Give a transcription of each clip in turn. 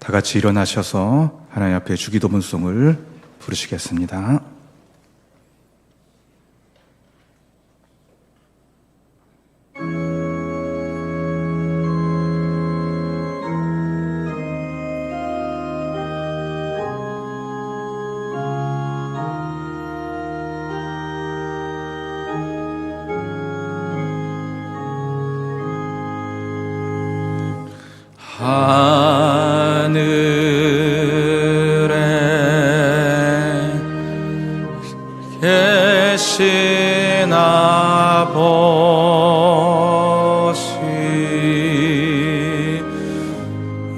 다 같이 일어나셔서 하나님 앞에 주기도문송을 부르시겠습니다. 하늘에 계신 아버지,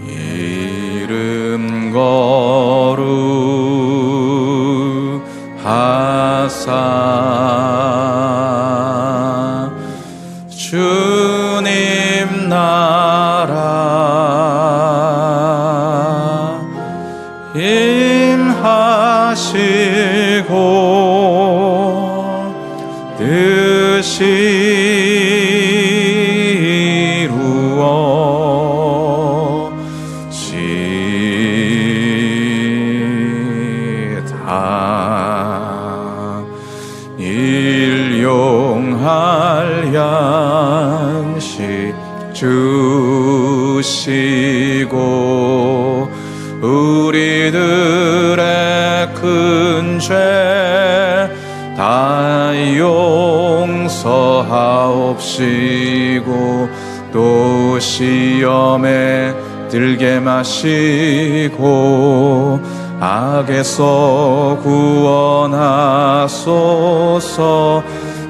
이름 거룩하사 주님 나라 임하시고 뜻이 이루어지다. 일용할 양식 주시고 우리들의 큰 죄 다 용서하옵시고 또 시험에 들게 마시고 악에서 구원하소서.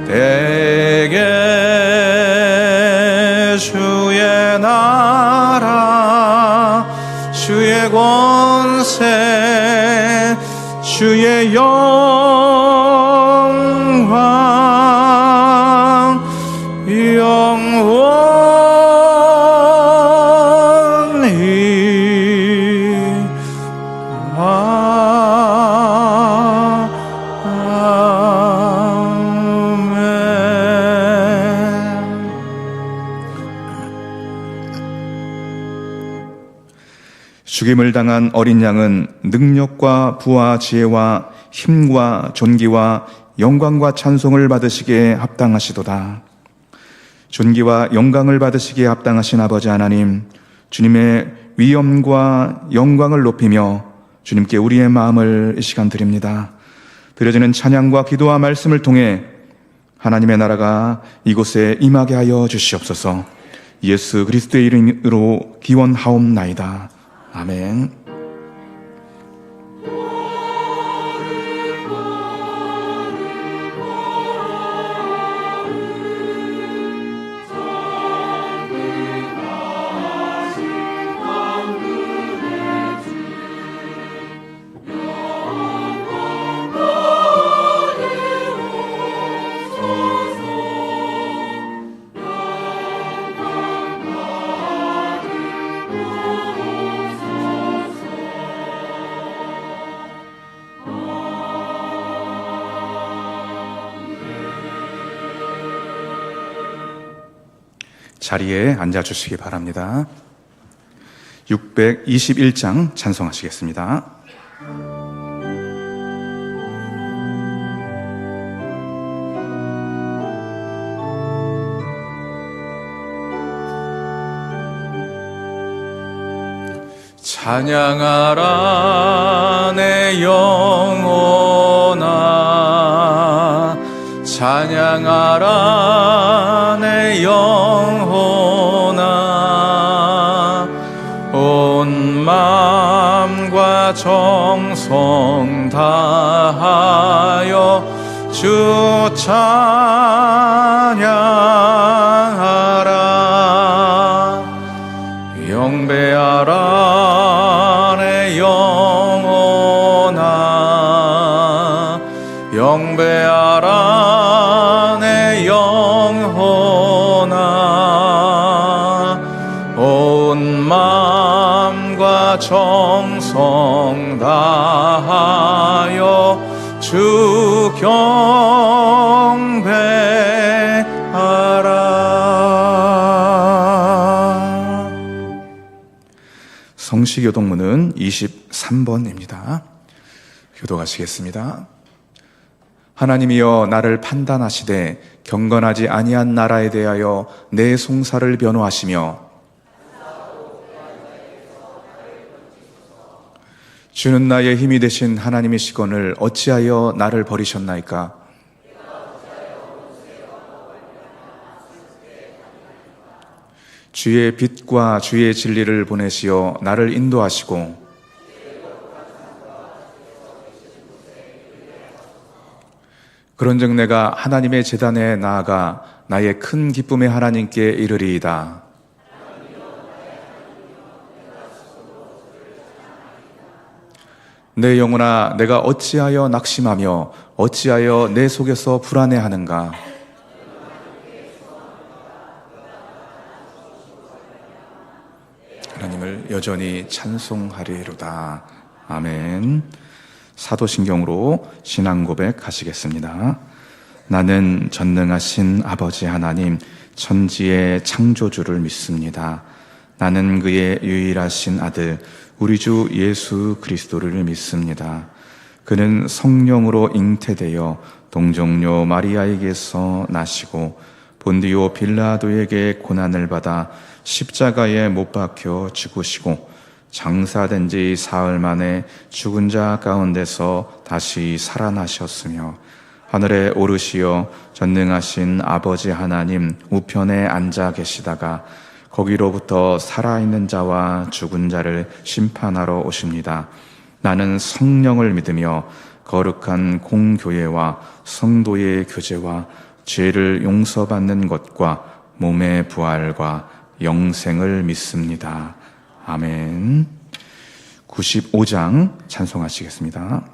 대개 주의 나라 주의 권세 주의 영광 영원히 죽임을 당한 어린 양은 능력과 부와 지혜와 힘과 존귀와 영광과 찬송을 받으시기에 합당하시도다. 존귀와 영광을 받으시기에 합당하신 아버지 하나님, 주님의 위엄과 영광을 높이며 주님께 우리의 마음을 이 시간 드립니다. 드려지는 찬양과 기도와 말씀을 통해 하나님의 나라가 이곳에 임하게 하여 주시옵소서. 예수 그리스도의 이름으로 기원하옵나이다. 아멘. 자리에 앉아주시기 바랍니다. 621장 찬송하시겠습니다. 찬양하라 내 영혼아, 찬양하라 내 영혼아, 온 마음과 정성 다하여 주 찬양하라. 영배하라 내 영혼아, 영배하라 내 영혼아, 온 마음과 정성 다하여 주 경배하라. 성시교독문은 23번입니다. 교독하시겠습니다. 하나님이여 나를 판단하시되 경건하지 아니한 나라에 대하여 내 송사를 변호하시며 주는 나의 힘이 되신 하나님이시거늘 어찌하여 나를 버리셨나이까? 주의 빛과 주의 진리를 보내시어 나를 인도하시고 그런즉 내가 하나님의 제단에 나아가 나의 큰 기쁨의 하나님께 이르리이다. 내 영혼아 내가 어찌하여 낙심하며 어찌하여 내 속에서 불안해하는가? 하나님을 여전히 찬송하리로다. 아멘. 사도신경으로 신앙 고백하시겠습니다. 나는 전능하신 아버지 하나님 천지의 창조주를 믿습니다. 나는 그의 유일하신 아들 우리 주 예수 그리스도를 믿습니다. 그는 성령으로 잉태되어 동정녀 마리아에게서 나시고 본디오 빌라도에게 고난을 받아 십자가에 못 박혀 죽으시고 장사된 지 사흘 만에 죽은 자 가운데서 다시 살아나셨으며 하늘에 오르시어 전능하신 아버지 하나님 우편에 앉아 계시다가 거기로부터 살아있는 자와 죽은 자를 심판하러 오십니다. 나는 성령을 믿으며 거룩한 공교회와 성도의 교제와 죄를 용서받는 것과 몸의 부활과 영생을 믿습니다. 아멘. 95장 찬송하시겠습니다.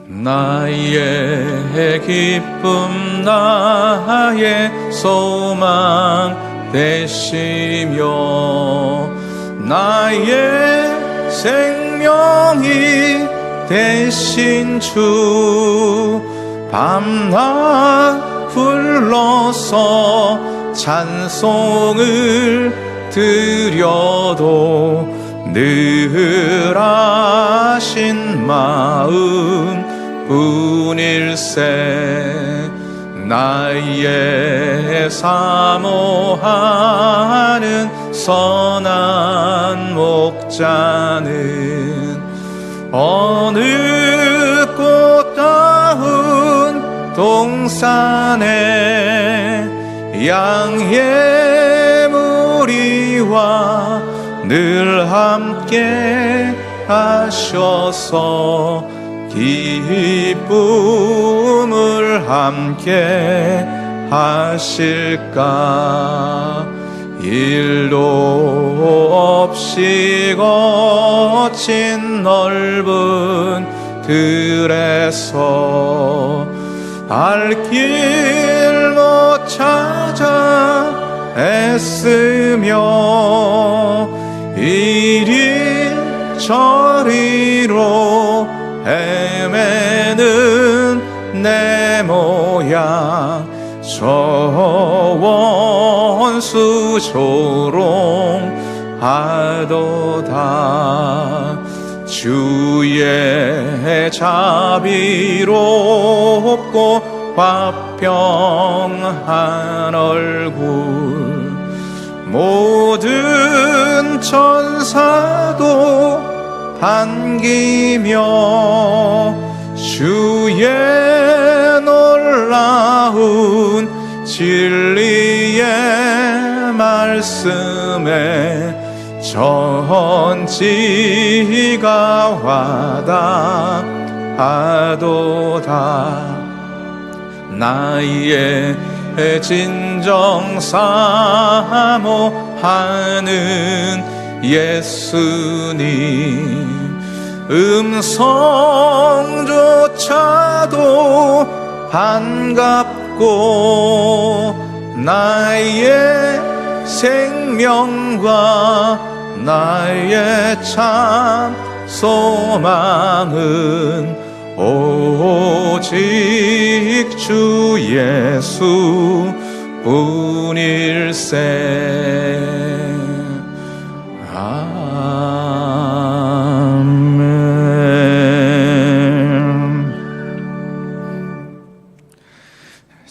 나의 기쁨 나의 소망 되시며 나의 생명이 되신 주 밤낮 불러서 찬송을 드려도 늘 하신 마음 뿐일세. 나의 사모하는 선한 목자는 어느 꽃다운 동산에 양의 무리와 늘 함께 하셔서 기쁨을 함께 하실까. 일도 없이 거친 넓은 들에서 알 길 못 찾아 애쓰며 이리 저리로 헤매는 내 모양 저 원수 조롱하도다. 주의 자비롭고 화평한 얼굴 모든 천사도 반기며 주의 놀라운 진리의 말씀에 전지가 와닿아도다. 나의 진정 사모하는 예수님 음성조차도 반갑고 나의 생명과 나의 참 소망은 오직 주 예수 뿐일세.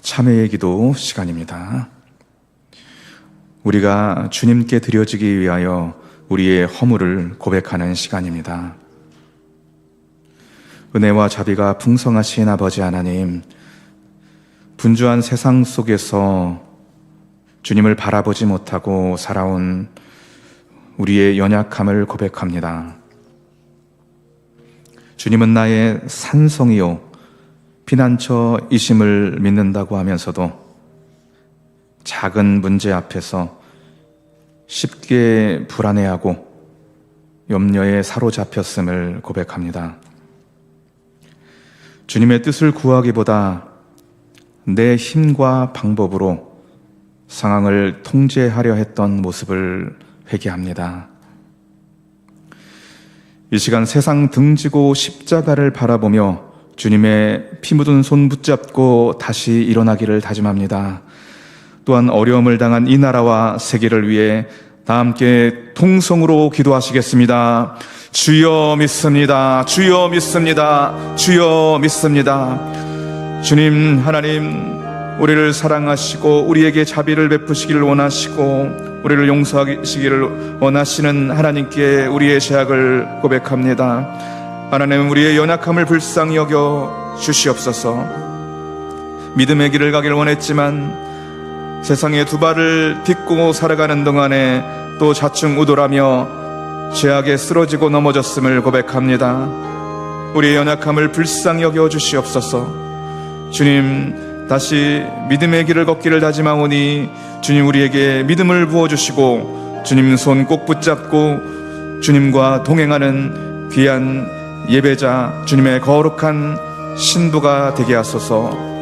참회의 기도 시간입니다. 우리가 주님께 드려지기 위하여 우리의 허물을 고백하는 시간입니다. 은혜와 자비가 풍성하신 아버지 하나님, 분주한 세상 속에서 주님을 바라보지 못하고 살아온 우리의 연약함을 고백합니다. 주님은 나의 산성이요 피난처이심을 믿는다고 하면서도 작은 문제 앞에서 쉽게 불안해하고 염려에 사로잡혔음을 고백합니다. 주님의 뜻을 구하기보다 내 힘과 방법으로 상황을 통제하려 했던 모습을 회개합니다. 이 시간 세상 등지고 십자가를 바라보며 주님의 피 묻은 손 붙잡고 다시 일어나기를 다짐합니다. 또한 어려움을 당한 이 나라와 세계를 위해 다 함께 통성으로 기도하시겠습니다. 주여 믿습니다. 주여 믿습니다. 주여 믿습니다. 주님 하나님, 우리를 사랑하시고 우리에게 자비를 베푸시기를 원하시고 우리를 용서하시기를 원하시는 하나님께 우리의 죄악을 고백합니다. 하나님, 우리의 연약함을 불쌍히 여겨 주시옵소서. 믿음의 길을 가길 원했지만 세상의 두 발을 딛고 살아가는 동안에 또 좌충우돌하며 죄악에 쓰러지고 넘어졌음을 고백합니다. 우리의 연약함을 불쌍히 여겨 주시옵소서. 주님, 다시 믿음의 길을 걷기를 다짐하오니 주님 우리에게 믿음을 부어주시고 주님 손 꼭 붙잡고 주님과 동행하는 귀한 예배자, 주님의 거룩한 신부가 되게 하소서.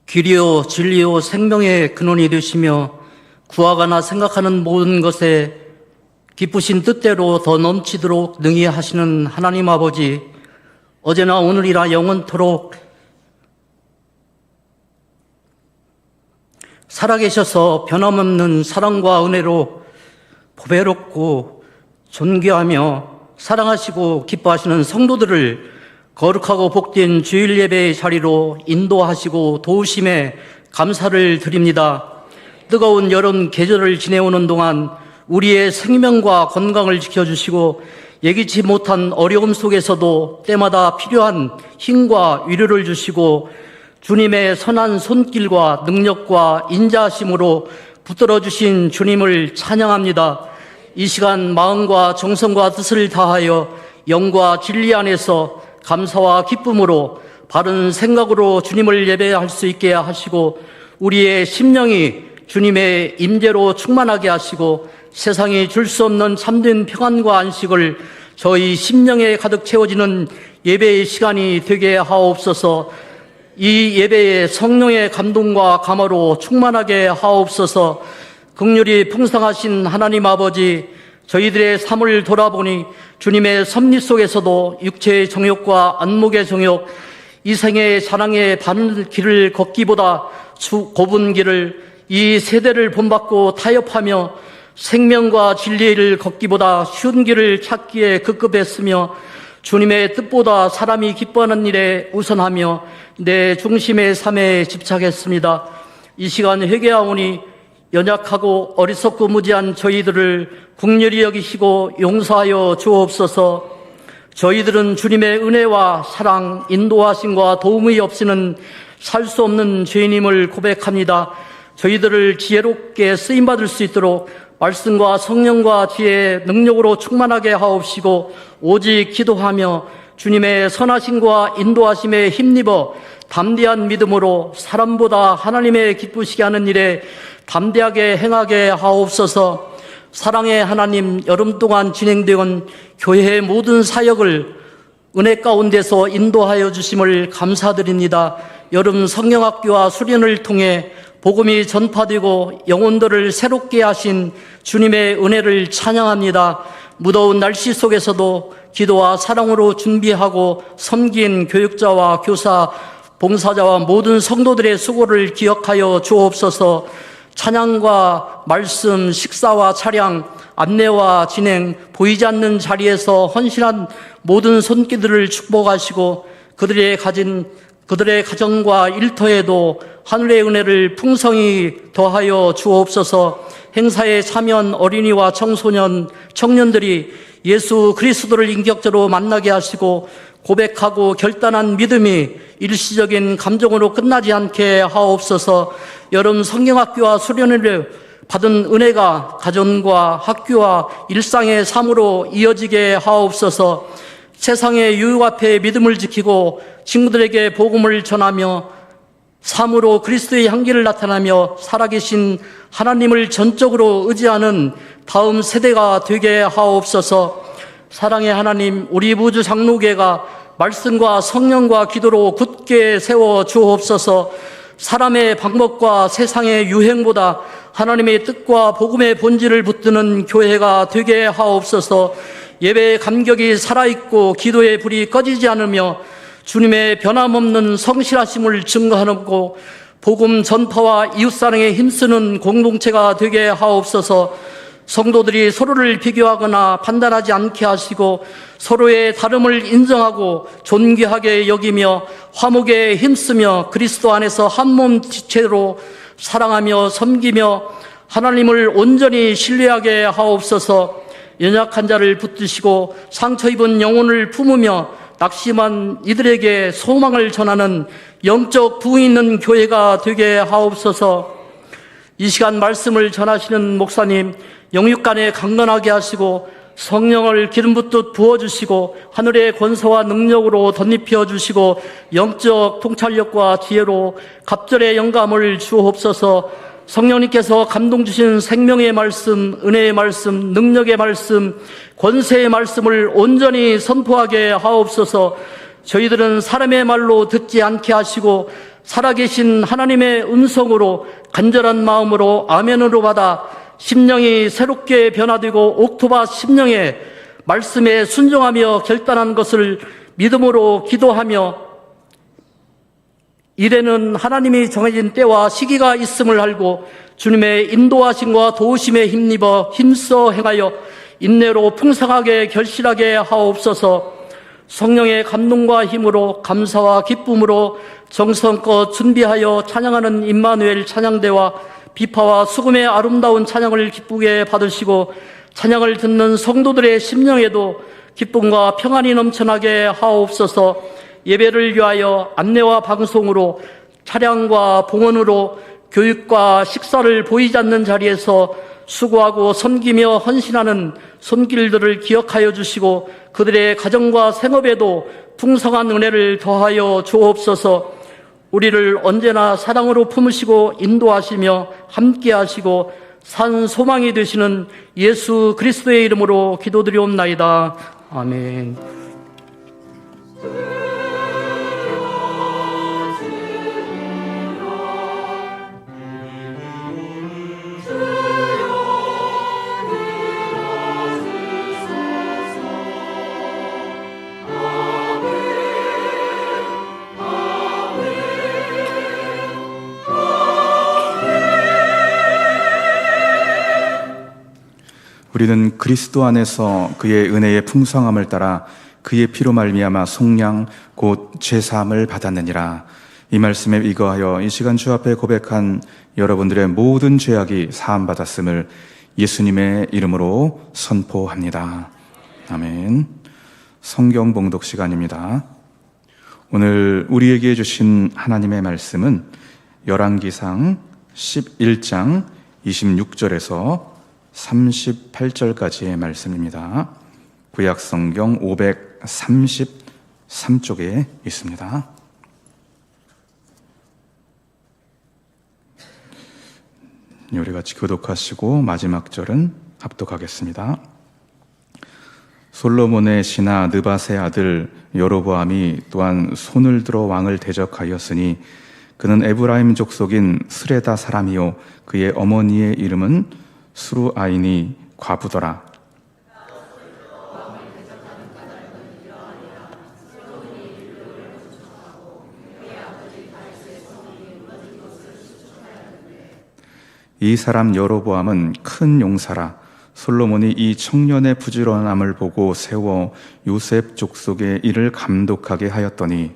길이요 진리요 생명의 근원이 되시며 구하거나 생각하는 모든 것에 기쁘신 뜻대로 더 넘치도록 능히 하시는 하나님 아버지, 어제나 오늘이라 영원토록 살아계셔서 변함없는 사랑과 은혜로 보배롭고 존귀하며 사랑하시고 기뻐하시는 성도들을 거룩하고 복된 주일 예배의 자리로 인도하시고 도우심에 감사를 드립니다. 뜨거운 여름 계절을 지내오는 동안 우리의 생명과 건강을 지켜주시고 예기치 못한 어려움 속에서도 때마다 필요한 힘과 위로를 주시고 주님의 선한 손길과 능력과 인자하심으로 붙들어 주신 주님을 찬양합니다. 이 시간 마음과 정성과 뜻을 다하여 영과 진리 안에서 감사와 기쁨으로 바른 생각으로 주님을 예배할 수 있게 하시고 우리의 심령이 주님의 임재로 충만하게 하시고 세상이 줄 수 없는 참된 평안과 안식을 저희 심령에 가득 채워지는 예배의 시간이 되게 하옵소서. 이 예배에 성령의 감동과 감화로 충만하게 하옵소서. 긍휼이 풍성하신 하나님 아버지, 저희들의 삶을 돌아보니 주님의 섭리 속에서도 육체의 정욕과 안목의 정욕, 이 생의 사랑의 바른 길을 걷기보다 좁은 길을 이 세대를 본받고 타협하며 생명과 진리를 걷기보다 쉬운 길을 찾기에 급급했으며 주님의 뜻보다 사람이 기뻐하는 일에 우선하며 내 중심의 삶에 집착했습니다. 이 시간 회개하오니 연약하고 어리석고 무지한 저희들을 긍휼히 여기시고 용서하여 주옵소서. 저희들은 주님의 은혜와 사랑, 인도하심과 도움이 없이는 살 수 없는 죄인임을 고백합니다. 저희들을 지혜롭게 쓰임받을 수 있도록 말씀과 성령과 지혜, 능력으로 충만하게 하옵시고 오직 기도하며 주님의 선하심과 인도하심에 힘입어 담대한 믿음으로 사람보다 하나님의 기쁘시게 하는 일에 담대하게 행하게 하옵소서. 사랑의 하나님, 여름 동안 진행되온 교회의 모든 사역을 은혜 가운데서 인도하여 주심을 감사드립니다. 여름 성경학교와 수련을 통해 복음이 전파되고 영혼들을 새롭게 하신 주님의 은혜를 찬양합니다. 무더운 날씨 속에서도 기도와 사랑으로 준비하고 섬긴 교육자와 교사, 봉사자와 모든 성도들의 수고를 기억하여 주옵소서. 찬양과 말씀, 식사와 차량, 안내와 진행, 보이지 않는 자리에서 헌신한 모든 손길들을 축복하시고 그들의 가정과 일터에도 하늘의 은혜를 풍성히 더하여 주옵소서. 행사에 참여한 어린이와 청소년, 청년들이 예수 그리스도를 인격적으로 만나게 하시고 고백하고 결단한 믿음이 일시적인 감정으로 끝나지 않게 하옵소서. 여름 성경학교와 수련회를 받은 은혜가 가정과 학교와 일상의 삶으로 이어지게 하옵소서. 세상의 유혹 앞에 믿음을 지키고 친구들에게 복음을 전하며 삶으로 그리스도의 향기를 나타내며 살아계신 하나님을 전적으로 의지하는 다음 세대가 되게 하옵소서. 사랑의 하나님, 우리 우주 장로교회가 말씀과 성령과 기도로 굳게 세워 주옵소서. 사람의 방법과 세상의 유행보다 하나님의 뜻과 복음의 본질을 붙드는 교회가 되게 하옵소서. 예배의 감격이 살아있고 기도의 불이 꺼지지 않으며 주님의 변함없는 성실하심을 증거하고 복음 전파와 이웃사랑에 힘쓰는 공동체가 되게 하옵소서. 성도들이 서로를 비교하거나 판단하지 않게 하시고 서로의 다름을 인정하고 존귀하게 여기며 화목에 힘쓰며 그리스도 안에서 한 몸 지체로 사랑하며 섬기며 하나님을 온전히 신뢰하게 하옵소서. 연약한 자를 붙드시고 상처 입은 영혼을 품으며 낙심한 이들에게 소망을 전하는 영적 부흥이 있는 교회가 되게 하옵소서. 이 시간 말씀을 전하시는 목사님, 영육간에 강건하게 하시고 성령을 기름 붓듯 부어주시고 하늘의 권세와 능력으로 덧입혀 주시고 영적 통찰력과 지혜로 갑절의 영감을 주옵소서. 성령님께서 감동 주신 생명의 말씀, 은혜의 말씀, 능력의 말씀, 권세의 말씀을 온전히 선포하게 하옵소서. 저희들은 사람의 말로 듣지 않게 하시고 살아계신 하나님의 음성으로 간절한 마음으로 아멘으로 받아 심령이 새롭게 변화되고 옥토바 심령의 말씀에 순종하며 결단한 것을 믿음으로 기도하며 이래는 하나님이 정해진 때와 시기가 있음을 알고 주님의 인도하심과 도우심에 힘써 행하여 인내로 풍성하게 결실하게 하옵소서. 성령의 감동과 힘으로 감사와 기쁨으로 정성껏 준비하여 찬양하는 임마누엘 찬양대와 비파와 수금의 아름다운 찬양을 기쁘게 받으시고 찬양을 듣는 성도들의 심령에도 기쁨과 평안이 넘쳐나게 하옵소서. 예배를 위하여 안내와 방송으로 차량과 봉헌으로 교육과 식사를 보이지 않는 자리에서 수고하고 섬기며 헌신하는 손길들을 기억하여 주시고 그들의 가정과 생업에도 풍성한 은혜를 더하여 주옵소서. 우리를 언제나 사랑으로 품으시고 인도하시며 함께 하시고 산 소망이 되시는 예수 그리스도의 이름으로 기도드리옵나이다. 아멘. 우리는 그리스도 안에서 그의 은혜의 풍성함을 따라 그의 피로 말미암아 속량 곧 죄사함을 받았느니라. 이 말씀에 이거하여 이 시간 주 앞에 고백한 여러분들의 모든 죄악이 사함받았음을 예수님의 이름으로 선포합니다. 아멘. 성경 봉독 시간입니다. 오늘 우리에게 주신 하나님의 말씀은 열왕기상 11장 26절에서 38절까지의 말씀입니다. 구약성경 533쪽에 있습니다. 우리 같이 교독하시고 마지막 절은 합독하겠습니다. 솔로몬의 신하 느밧의 아들 여로보암이 또한 손을 들어 왕을 대적하였으니 그는 에브라임 족속인 스레다 사람이요 그의 어머니의 이름은 수루아인이 과부더라. 이 사람 여로보암은 큰 용사라. 솔로몬이 이 청년의 부지런함을 보고 세워 요셉 족속의 일을 감독하게 하였더니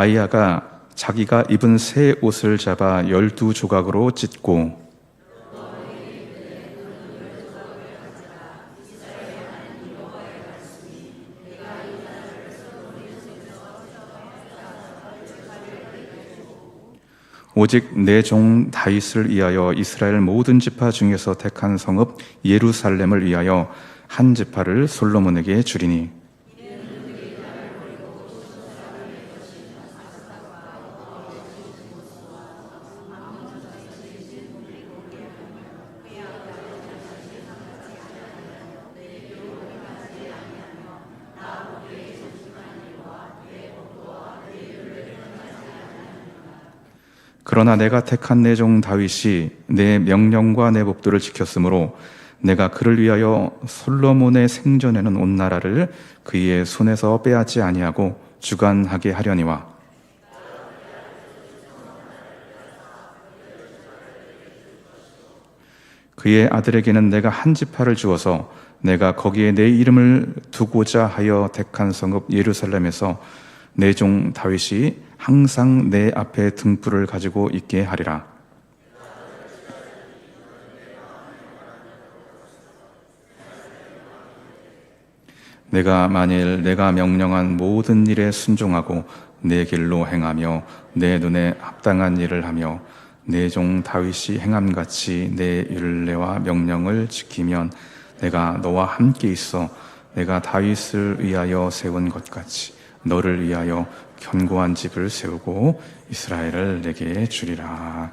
아이야가 자기가 입은 새 옷을 잡아 12조각으로 찢고 오직 내 종 다윗을 위하여 이스라엘 모든 지파 중에서 택한 성읍 예루살렘을 위하여 한 지파를 솔로몬에게 주리니 그러나 내가 택한 내 종 다윗이 내 명령과 내 법도를 지켰으므로 내가 그를 위하여 솔로몬의 생전에는 온 나라를 그의 손에서 빼앗지 아니하고 주관하게 하려니와 그의 아들에게는 내가 한 지파를 주어서 내가 거기에 내 이름을 두고자 하여 택한 성읍 예루살렘에서 내 종 다윗이 항상 내 앞에 등불을 가지고 있게 하리라. 내가 만일 내가 명령한 모든 일에 순종하고 내 길로 행하며 내 눈에 합당한 일을 하며 내 종 다윗이 행함같이 내 율례와 명령을 지키면 내가 너와 함께 있어 내가 다윗을 위하여 세운 것 같이 너를 위하여 견고한 집을 세우고 이스라엘을 내게 주리라.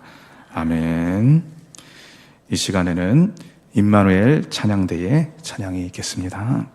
아멘. 이 시간에는 임마누엘 찬양대의 찬양이 있겠습니다.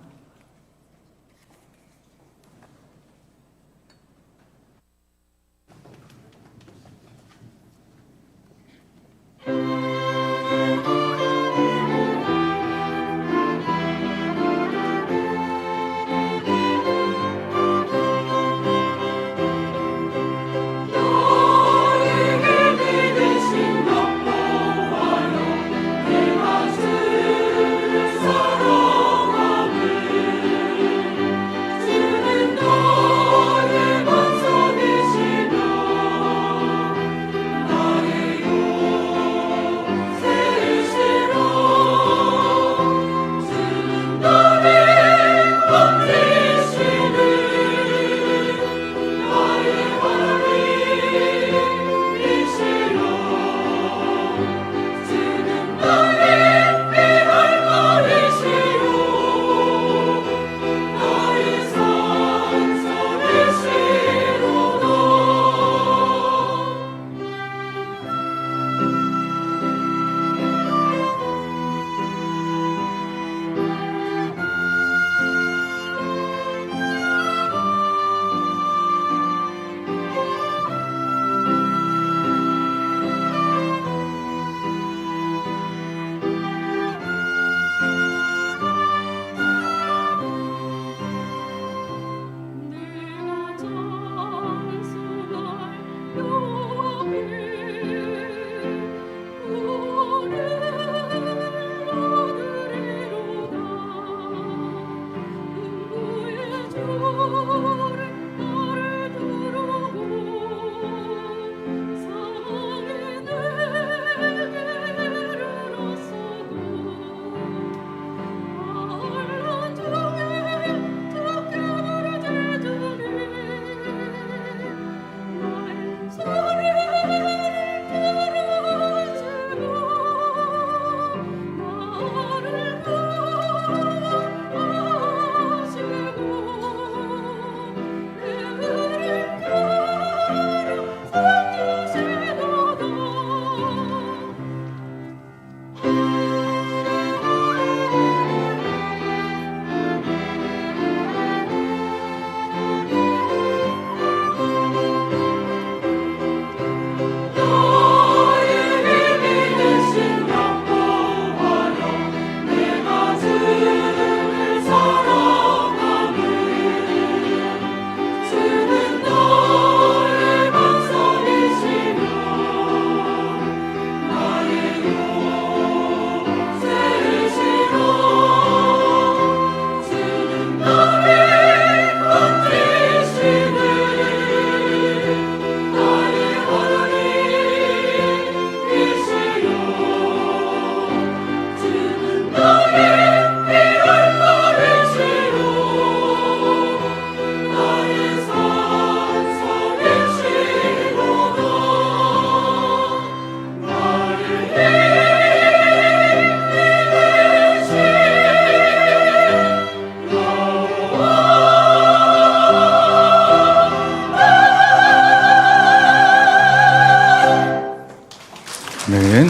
아멘.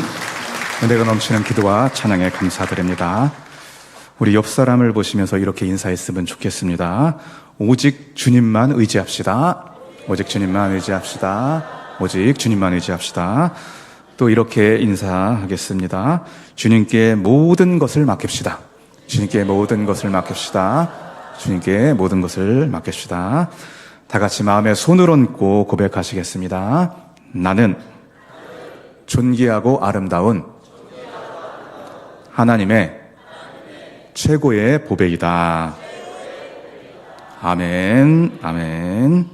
은혜가 넘치는 기도와 찬양에 감사드립니다. 우리 옆 사람을 보시면서 이렇게 인사했으면 좋겠습니다. 오직 주님만 의지합시다. 오직 주님만 의지합시다. 오직 주님만 의지합시다. 또 이렇게 인사하겠습니다. 주님께 모든 것을 맡깁시다. 주님께 모든 것을 맡깁시다. 주님께 모든 것을 맡깁시다. 다 같이 마음에 손을 얹고 고백하시겠습니다. 나는 존귀하고 아름다운 하나님의 최고의 보배이다. 아멘, 아멘.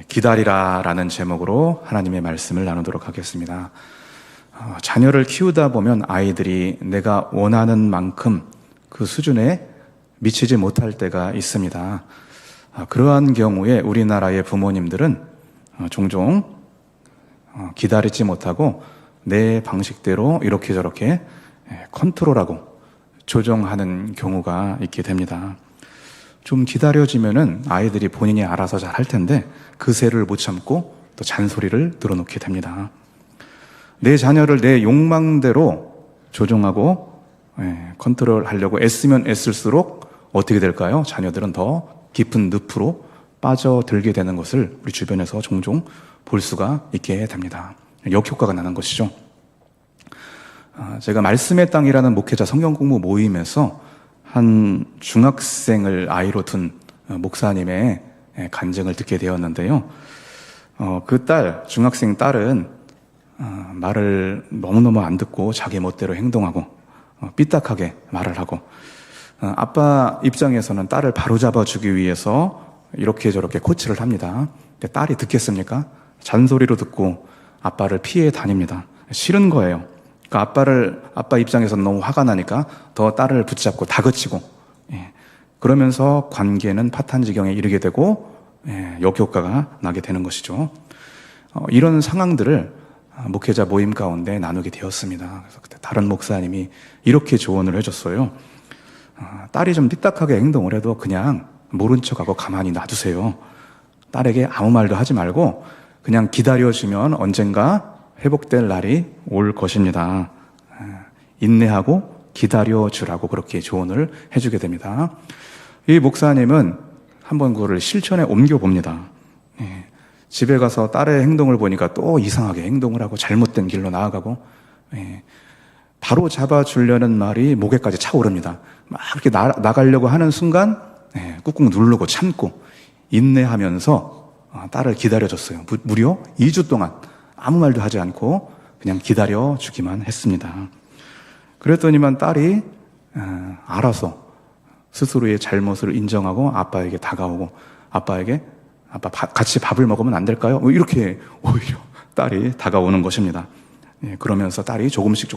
기다리라 라는 제목으로 하나님의 말씀을 나누도록 하겠습니다. 자녀를 키우다 보면 아이들이 내가 원하는 만큼 그 수준에 미치지 못할 때가 있습니다. 그러한 경우에 우리나라의 부모님들은 종종 기다리지 못하고 내 방식대로 이렇게 저렇게 컨트롤하고 조정하는 경우가 있게 됩니다. 좀 기다려지면은 아이들이 본인이 알아서 잘 할 텐데 그 새를 못 참고 또 잔소리를 늘어놓게 됩니다. 내 자녀를 내 욕망대로 조종하고 컨트롤하려고 애쓰면 애쓸수록 어떻게 될까요? 자녀들은 더 깊은 늪으로 빠져들게 되는 것을 우리 주변에서 종종 볼 수가 있게 됩니다. 역효과가 나는 것이죠. 제가 말씀의 땅이라는 목회자 성경 공부 모임에서 한 중학생을 아이로 둔 목사님의 간증을 듣게 되었는데요. 그 중학생 딸은 말을 너무너무 안 듣고 자기 멋대로 행동하고 삐딱하게 말을 하고 아빠 입장에서는 딸을 바로잡아주기 위해서 이렇게 저렇게 코치를 합니다. 근데 딸이 듣겠습니까? 잔소리로 듣고 아빠를 피해 다닙니다. 싫은 거예요. 그러니까 아빠 입장에서는 너무 화가 나니까 더 딸을 붙잡고 다그치고, 그러면서 관계는 파탄지경에 이르게 되고, 역효과가 나게 되는 것이죠. 이런 상황들을 목회자 모임 가운데 나누게 되었습니다. 그래서 그때 다른 목사님이 이렇게 조언을 해줬어요. 딸이 좀 삐딱하게 행동을 해도 그냥 모른 척하고 가만히 놔두세요. 딸에게 아무 말도 하지 말고 그냥 기다려주면 언젠가 회복될 날이 올 것입니다. 인내하고 기다려주라고 그렇게 조언을 해주게 됩니다. 이 목사님은 한번 그거를 실천에 옮겨봅니다. 집에 가서 딸의 행동을 보니까 또 이상하게 행동을 하고 잘못된 길로 나아가고, 바로 잡아주려는 말이 목에까지 차오릅니다. 막 이렇게 나가려고 하는 순간 꾹꾹 누르고 참고 인내하면서 딸을 기다려줬어요. 무려 2주 동안 아무 말도 하지 않고 그냥 기다려주기만 했습니다. 그랬더니만 딸이 알아서 스스로의 잘못을 인정하고 아빠에게 다가오고 아빠 같이 밥을 먹으면 안 될까요? 이렇게 오히려 딸이 다가오는 것입니다. 그러면서 딸이 조금씩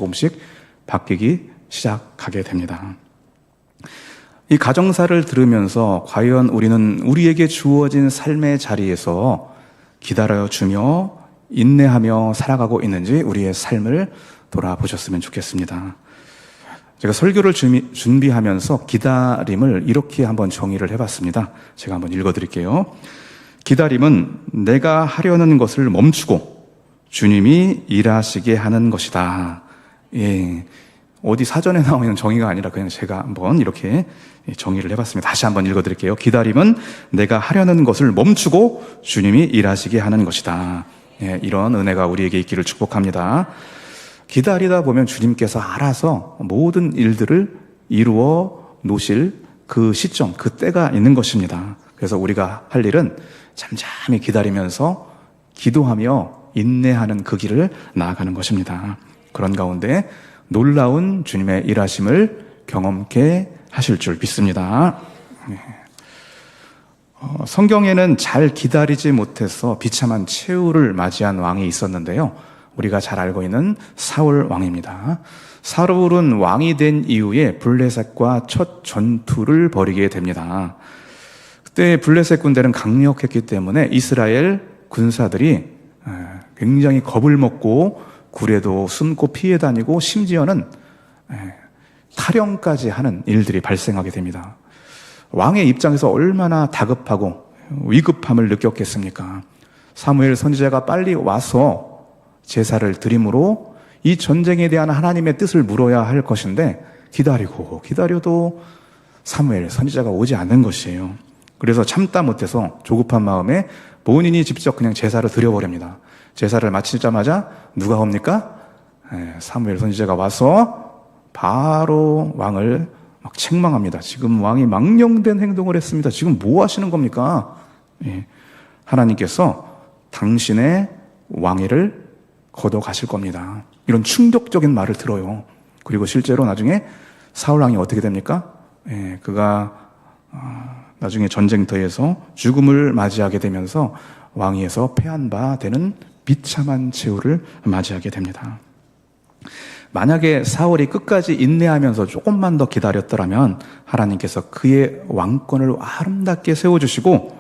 바뀌기 시작하게 됩니다. 이 가정사를 들으면서 과연 우리는 우리에게 주어진 삶의 자리에서 기다려주며 인내하며 살아가고 있는지 우리의 삶을 돌아보셨으면 좋겠습니다. 제가 설교를 준비하면서 기다림을 이렇게 한번 정의를 해봤습니다. 제가 한번 읽어드릴게요. 기다림은 내가 하려는 것을 멈추고 주님이 일하시게 하는 것이다. 어디 사전에 나와 있는 정의가 아니라 그냥 제가 한번 이렇게 정의를 해봤습니다. 다시 한번 읽어드릴게요. 기다림은 내가 하려는 것을 멈추고 주님이 일하시게 하는 것이다. 이런 은혜가 우리에게 있기를 축복합니다. 기다리다 보면 주님께서 알아서 모든 일들을 이루어 놓으실 그 시점, 그 때가 있는 것입니다. 그래서 우리가 할 일은 잠잠히 기다리면서 기도하며 인내하는 그 길을 나아가는 것입니다. 그런 가운데 놀라운 주님의 일하심을 경험케 하실 줄 믿습니다. 성경에는 잘 기다리지 못해서 비참한 최후를 맞이한 왕이 있었는데요. 우리가 잘 알고 있는 사울 왕입니다. 사울은 왕이 된 이후에 블레셋과 첫 전투를 벌이게 됩니다. 그때 블레셋 군대는 강력했기 때문에 이스라엘 군사들이 굉장히 겁을 먹고 굴에도 숨고 피해 다니고 심지어는 탈영까지 하는 일들이 발생하게 됩니다. 왕의 입장에서 얼마나 다급하고 위급함을 느꼈겠습니까? 사무엘 선지자가 빨리 와서 제사를 드림으로 이 전쟁에 대한 하나님의 뜻을 물어야 할 것인데 기다리고 기다려도 사무엘 선지자가 오지 않는 것이에요. 그래서 참다 못해서 조급한 마음에 본인이 직접 그냥 제사를 드려버립니다. 제사를 마치자마자 누가 옵니까? 사무엘 선지자가 와서 바로 왕을 막 책망합니다. 지금 왕이 망령된 행동을 했습니다. 지금 뭐 하시는 겁니까? 하나님께서 당신의 왕위를 걷어 가실 겁니다. 이런 충격적인 말을 들어요. 그리고 실제로 나중에 사울 왕이 어떻게 됩니까? 그가 나중에 전쟁터에서 죽음을 맞이하게 되면서 왕위에서 패한 바 되는 비참한 최후를 맞이하게 됩니다. 만약에 사울이 끝까지 인내하면서 조금만 더 기다렸더라면 하나님께서 그의 왕권을 아름답게 세워주시고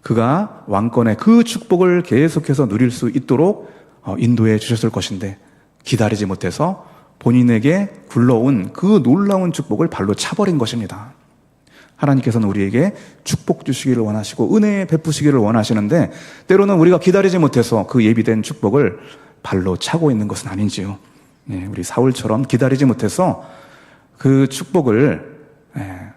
그가 왕권의 그 축복을 계속해서 누릴 수 있도록 인도해 주셨을 것인데 기다리지 못해서 본인에게 굴러온 그 놀라운 축복을 발로 차버린 것입니다. 하나님께서는 우리에게 축복 주시기를 원하시고 은혜 베푸시기를 원하시는데 때로는 우리가 기다리지 못해서 그 예비된 축복을 발로 차고 있는 것은 아닌지요. 우리 사울처럼 기다리지 못해서 그 축복을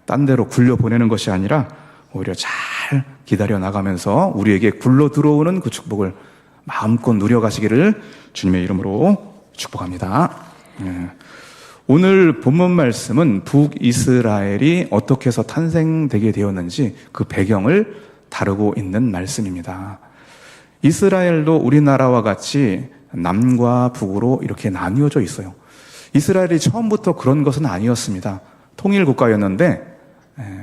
딴 데로 굴려보내는 것이 아니라 오히려 잘 기다려 나가면서 우리에게 굴러 들어오는 그 축복을 마음껏 누려가시기를 주님의 이름으로 축복합니다. 오늘 본문 말씀은 북이스라엘이 어떻게 해서 탄생되게 되었는지 그 배경을 다루고 있는 말씀입니다. 이스라엘도 우리나라와 같이 남과 북으로 이렇게 나뉘어져 있어요. 이스라엘이 처음부터 그런 것은 아니었습니다. 통일국가였는데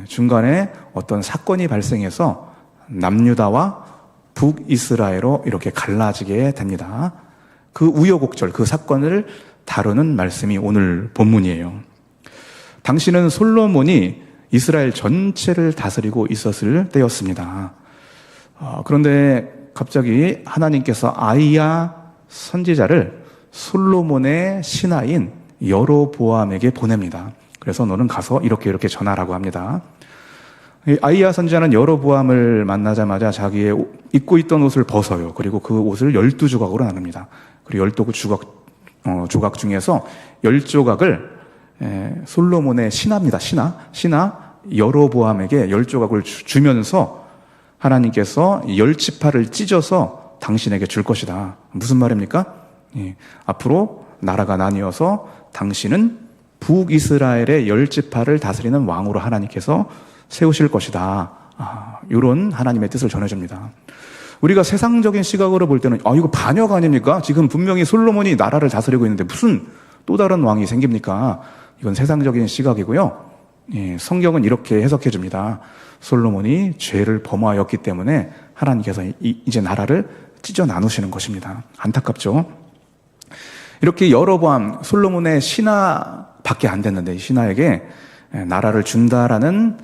중간에 어떤 사건이 발생해서 남유다와 북이스라엘로 이렇게 갈라지게 됩니다. 그 우여곡절, 그 사건을 다루는 말씀이 오늘 본문이에요. 당시는 솔로몬이 이스라엘 전체를 다스리고 있었을 때였습니다. 그런데 갑자기 하나님께서 아이야 선지자를 솔로몬의 신하인 여로보암에게 보냅니다. 그래서 너는 가서 이렇게 전하라고 합니다. 아이야 선지자는 여로보암을 만나자마자 자기의 입고 있던 옷을 벗어요. 그리고 그 옷을 12조각으로 나눕니다. 그리고 12조각 중에서 10조각을 솔로몬의 신하입니다. 신하 여로보암에게 10조각을 주면서 하나님께서 10지파를 찢어서 당신에게 줄 것이다. 무슨 말입니까? 앞으로 나라가 나뉘어서 당신은 북이스라엘의 10지파를 다스리는 왕으로 하나님께서 세우실 것이다. 이런 하나님의 뜻을 전해줍니다. 우리가 세상적인 시각으로 볼 때는 이거 반역 아닙니까? 지금 분명히 솔로몬이 나라를 다스리고 있는데 무슨 또 다른 왕이 생깁니까? 이건 세상적인 시각이고요. 성경은 이렇게 해석해 줍니다. 솔로몬이 죄를 범하였기 때문에 하나님께서 이제 나라를 찢어 나누시는 것입니다. 안타깝죠? 이렇게 여로보암 솔로몬의 신하밖에 안 됐는데 신하에게 나라를 준다라는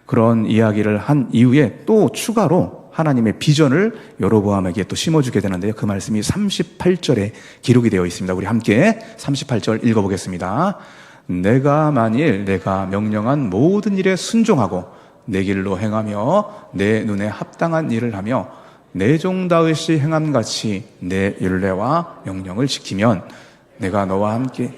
그런 이야기를 한 이후에 또 추가로 하나님의 비전을 여로보암에게 또 심어주게 되는데요. 그 말씀이 38절에 기록이 되어 있습니다. 우리 함께 38절 읽어보겠습니다. 내가 만일 내가 명령한 모든 일에 순종하고 내 길로 행하며 내 눈에 합당한 일을 하며 내 종 다윗이 행함같이 내 율례와 명령을 지키면 내가 너와 함께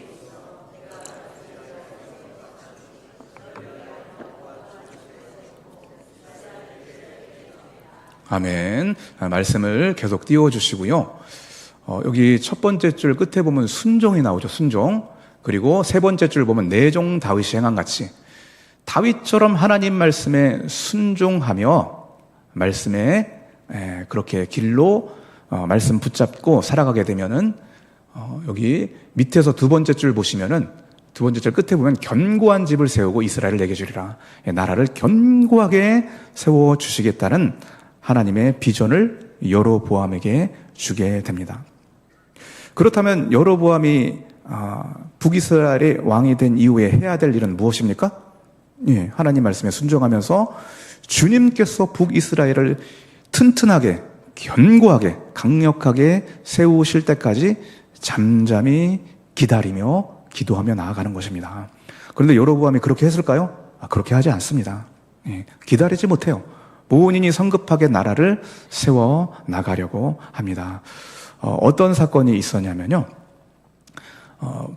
아멘. 말씀을 계속 띄워주시고요. 여기 첫 번째 줄 끝에 보면 순종이 나오죠. 순종. 그리고 세 번째 줄 보면 내 종 다윗이 행함같이 다윗처럼 하나님 말씀에 순종하며 말씀에 그렇게 길로 말씀 붙잡고 살아가게 되면은 여기 밑에서 두 번째 줄 보시면은 두 번째 줄 끝에 보면 견고한 집을 세우고 이스라엘을 내게 주리라. 나라를 견고하게 세워 주시겠다는 하나님의 비전을 여로보암에게 주게 됩니다. 그렇다면 여로보암이 북이스라엘의 왕이 된 이후에 해야 될 일은 무엇입니까? 하나님 말씀에 순종하면서 주님께서 북이스라엘을 튼튼하게, 견고하게, 강력하게 세우실 때까지 잠잠히 기다리며 기도하며 나아가는 것입니다. 그런데 여로보암이 그렇게 했을까요? 그렇게 하지 않습니다. 기다리지 못해요. 본인이 성급하게 나라를 세워 나가려고 합니다. 어떤 사건이 있었냐면요.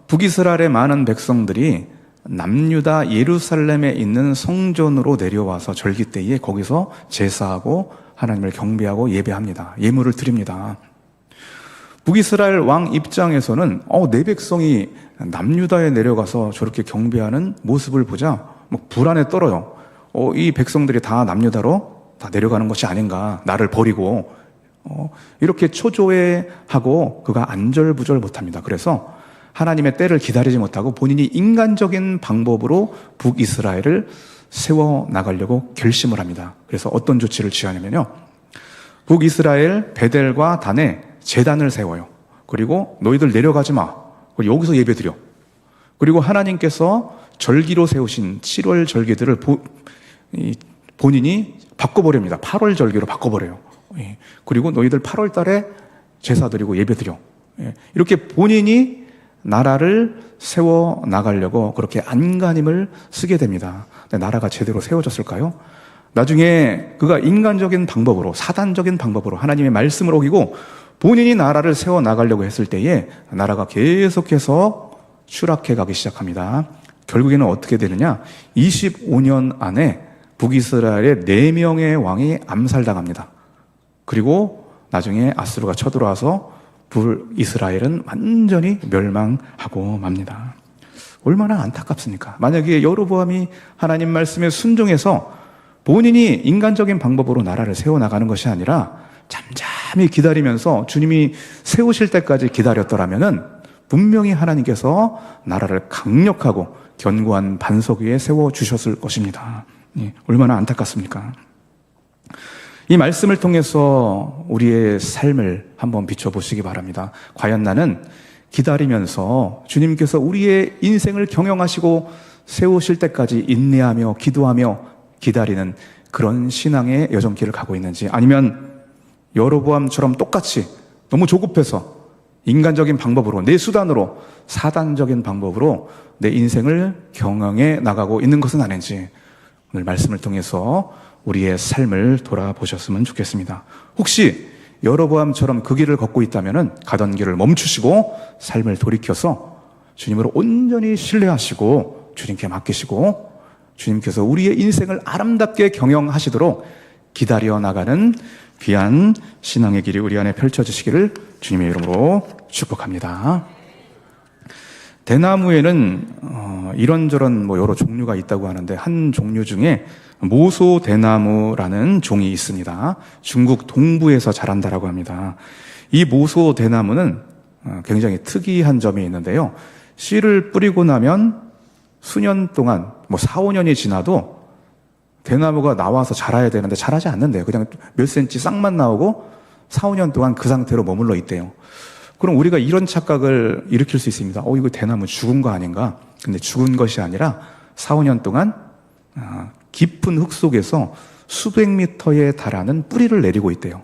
북이스라엘의 많은 백성들이 남유다 예루살렘에 있는 성전으로 내려와서 절기 때에 거기서 제사하고 하나님을 경배하고 예배합니다. 예물을 드립니다. 북이스라엘 왕 입장에서는 내 백성이 남유다에 내려가서 저렇게 경배하는 모습을 보자 불안에 떨어요. 이 백성들이 다 남유다로 다 내려가는 것이 아닌가, 나를 버리고 이렇게 초조해하고 그가 안절부절 못합니다. 그래서 하나님의 때를 기다리지 못하고 본인이 인간적인 방법으로 북이스라엘을 세워나가려고 결심을 합니다. 그래서 어떤 조치를 취하냐면요. 북이스라엘 베델과 단에 제단을 세워요. 그리고 너희들 내려가지 마. 그리고 여기서 예배 드려. 그리고 하나님께서 절기로 세우신 7월 절기들을 본인이 바꿔버립니다. 8월 절기로 바꿔버려요. 그리고 너희들 8월 달에 제사 드리고 예배 드려. 이렇게 본인이 나라를 세워나가려고 그렇게 안간힘을 쓰게 됩니다. 근데 나라가 제대로 세워졌을까요? 나중에 그가 인간적인 방법으로, 사단적인 방법으로 하나님의 말씀을 어기고 본인이 나라를 세워나가려고 했을 때에 나라가 계속해서 추락해 가기 시작합니다. 결국에는 어떻게 되느냐? 25년 안에 북이스라엘의 4명의 왕이 암살당합니다. 그리고 나중에 아수르가 쳐들어와서 북이스라엘은 완전히 멸망하고 맙니다. 얼마나 안타깝습니까? 만약에 여로보암이 하나님 말씀에 순종해서 본인이 인간적인 방법으로 나라를 세워나가는 것이 아니라 잠잠히 기다리면서 주님이 세우실 때까지 기다렸더라면은 분명히 하나님께서 나라를 강력하고 견고한 반석 위에 세워주셨을 것입니다. 얼마나 안타깝습니까? 이 말씀을 통해서 우리의 삶을 한번 비춰보시기 바랍니다. 과연 나는 기다리면서 주님께서 우리의 인생을 경영하시고 세우실 때까지 인내하며 기도하며 기다리는 그런 신앙의 여정길을 가고 있는지, 아니면 여로보암처럼 똑같이 너무 조급해서 인간적인 방법으로, 내 수단으로, 사단적인 방법으로 내 인생을 경영해 나가고 있는 것은 아닌지 오늘 말씀을 통해서 우리의 삶을 돌아보셨으면 좋겠습니다. 혹시 여로보암처럼 그 길을 걷고 있다면 가던 길을 멈추시고 삶을 돌이켜서 주님을 온전히 신뢰하시고 주님께 맡기시고 주님께서 우리의 인생을 아름답게 경영하시도록 기다려 나가는 귀한 신앙의 길이 우리 안에 펼쳐지시기를 주님의 이름으로 축복합니다. 대나무에는 이런저런 여러 종류가 있다고 하는데 한 종류 중에 모소 대나무라는 종이 있습니다. 중국 동부에서 자란다라고 합니다. 이 모소 대나무는 굉장히 특이한 점이 있는데요. 씨를 뿌리고 나면 수년 동안 4, 5년이 지나도 대나무가 나와서 자라야 되는데 자라지 않는데요. 그냥 몇 센치 싹만 나오고 4, 5년 동안 그 상태로 머물러 있대요. 그럼 우리가 이런 착각을 일으킬 수 있습니다. 이거 대나무 죽은 거 아닌가? 근데 죽은 것이 아니라 4, 5년 동안 깊은 흙 속에서 수백 미터에 달하는 뿌리를 내리고 있대요.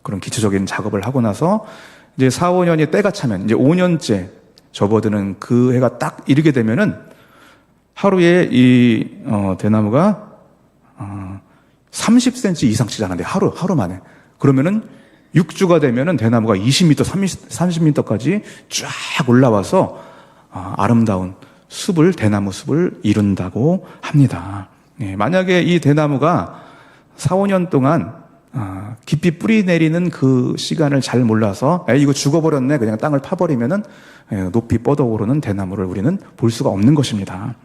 그런 기초적인 작업을 하고 나서 이제 4, 5년이 때가 차면 이제 5년째 접어드는 그 해가 딱 이르게 되면은 하루에 이 대나무가 30cm 이상씩 자라는데 하루 만에. 그러면은 6주가 되면은 대나무가 20m, 30m까지 쫙 올라와서 아름다운 숲을, 대나무 숲을 이룬다고 합니다. 만약에 이 대나무가 4, 5년 동안 깊이 뿌리 내리는 그 시간을 잘 몰라서 이거 죽어버렸네, 그냥 땅을 파버리면은 높이 뻗어오르는 대나무를 우리는 볼 수가 없는 것입니다.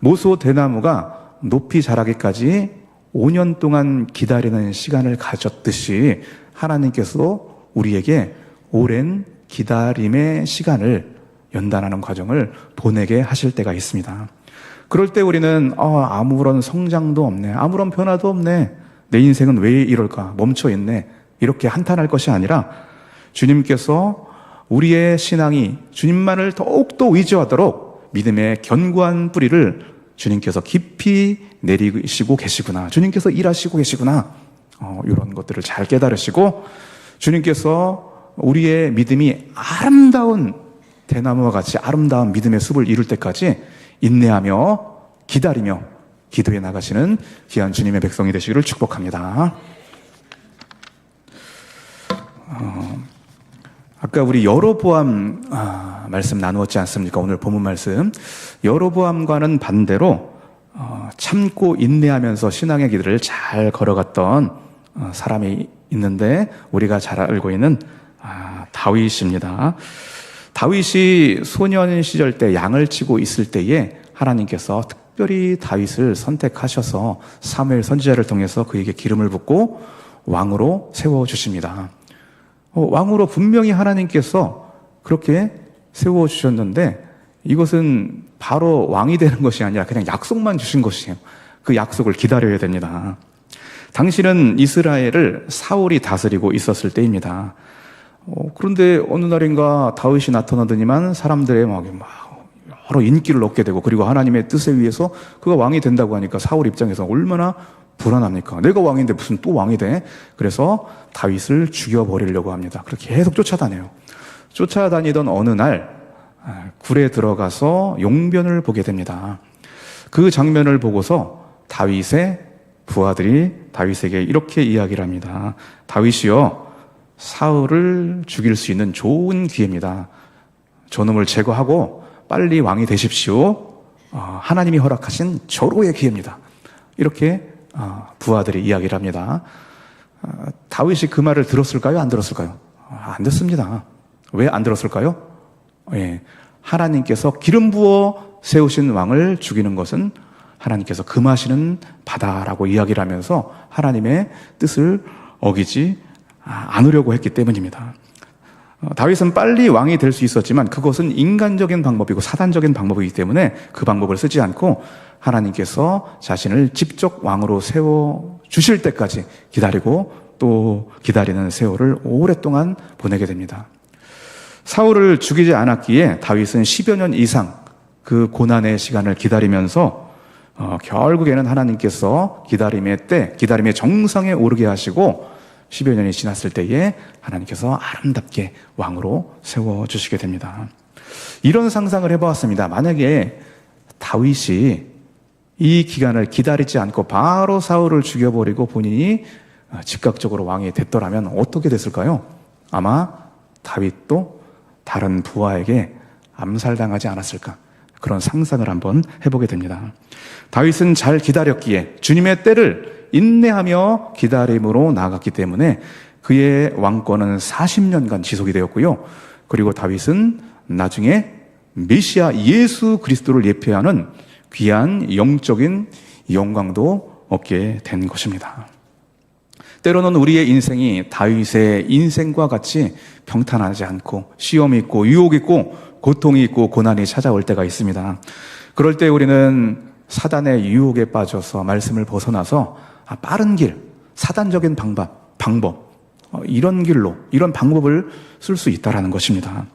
모소 대나무가 높이 자라기까지 5년 동안 기다리는 시간을 가졌듯이 하나님께서도 우리에게 오랜 기다림의 시간을 연단하는 과정을 보내게 하실 때가 있습니다. 그럴 때 우리는 아무런 성장도 없네, 아무런 변화도 없네, 내 인생은 왜 이럴까, 멈춰있네, 이렇게 한탄할 것이 아니라 주님께서 우리의 신앙이 주님만을 더욱더 의지하도록 믿음의 견고한 뿌리를 주님께서 깊이 내리시고 계시구나, 주님께서 일하시고 계시구나, 이런 것들을 잘 깨달으시고 주님께서 우리의 믿음이 아름다운 대나무와 같이 아름다운 믿음의 숲을 이룰 때까지 인내하며 기다리며 기도해 나가시는 귀한 주님의 백성이 되시기를 축복합니다. 아까 우리 여로보암 말씀 나누었지 않습니까? 오늘 본문 말씀. 여로보암과는 반대로 참고 인내하면서 신앙의 길을 잘 걸어갔던 사람이 있는데 우리가 잘 알고 있는 다윗입니다. 다윗이 소년 시절 때 양을 치고 있을 때에 하나님께서 특별히 다윗을 선택하셔서 사무엘 선지자를 통해서 그에게 기름을 붓고 왕으로 세워주십니다. 왕으로 분명히 하나님께서 그렇게 세워주셨는데 이것은 바로 왕이 되는 것이 아니라 그냥 약속만 주신 것이에요. 그 약속을 기다려야 됩니다. 당시는 이스라엘을 사울이 다스리고 있었을 때입니다. 그런데 어느 날인가 다윗이 나타나더니만 사람들의 막 여러 인기를 얻게 되고 그리고 하나님의 뜻에 의해서 그가 왕이 된다고 하니까 사울 입장에서 얼마나 불안합니까? 내가 왕인데 무슨 또 왕이 돼? 그래서 다윗을 죽여버리려고 합니다. 그렇게 계속 쫓아다녀요. 쫓아다니던 어느 날 굴에 들어가서 용변을 보게 됩니다. 그 장면을 보고서 다윗의 부하들이 다윗에게 이렇게 이야기를 합니다. 다윗이여, 사울을 죽일 수 있는 좋은 기회입니다. 저놈을 제거하고 빨리 왕이 되십시오. 하나님이 허락하신 절호의 기회입니다. 이렇게 부하들이 이야기를 합니다. 다윗이 그 말을 들었을까요? 안 들었을까요? 안 듣습니다. 왜 안 들었을까요? 하나님께서 기름 부어 세우신 왕을 죽이는 것은 하나님께서 금하시는 바다라고 이야기를 하면서 하나님의 뜻을 어기지 않으려고 했기 때문입니다. 다윗은 빨리 왕이 될 수 있었지만 그것은 인간적인 방법이고 사단적인 방법이기 때문에 그 방법을 쓰지 않고 하나님께서 자신을 직접 왕으로 세워주실 때까지 기다리고 또 기다리는 세월을 오랫동안 보내게 됩니다. 사울을 죽이지 않았기에 다윗은 10여 년 이상 그 고난의 시간을 기다리면서 결국에는 하나님께서 기다림의 정상에 오르게 하시고 10여 년이 지났을 때에 하나님께서 아름답게 왕으로 세워주시게 됩니다. 이런 상상을 해보았습니다. 만약에 다윗이 이 기간을 기다리지 않고 바로 사울을 죽여버리고 본인이 즉각적으로 왕이 됐더라면 어떻게 됐을까요? 아마 다윗도 다른 부하에게 암살당하지 않았을까? 그런 상상을 한번 해보게 됩니다. 다윗은 잘 기다렸기에 주님의 때를 인내하며 기다림으로 나아갔기 때문에 그의 왕권은 40년간 지속이 되었고요. 그리고 다윗은 나중에 메시아 예수 그리스도를 예표하는 귀한 영적인 영광도 얻게 된 것입니다. 때로는 우리의 인생이 다윗의 인생과 같이 평탄하지 않고 시험이 있고 유혹이 있고 고통이 있고 고난이 찾아올 때가 있습니다. 그럴 때 우리는 사단의 유혹에 빠져서 말씀을 벗어나서 빠른 길, 사단적인 방법, 이런 길로, 이런 방법을 쓸 수 있다라는 것입니다.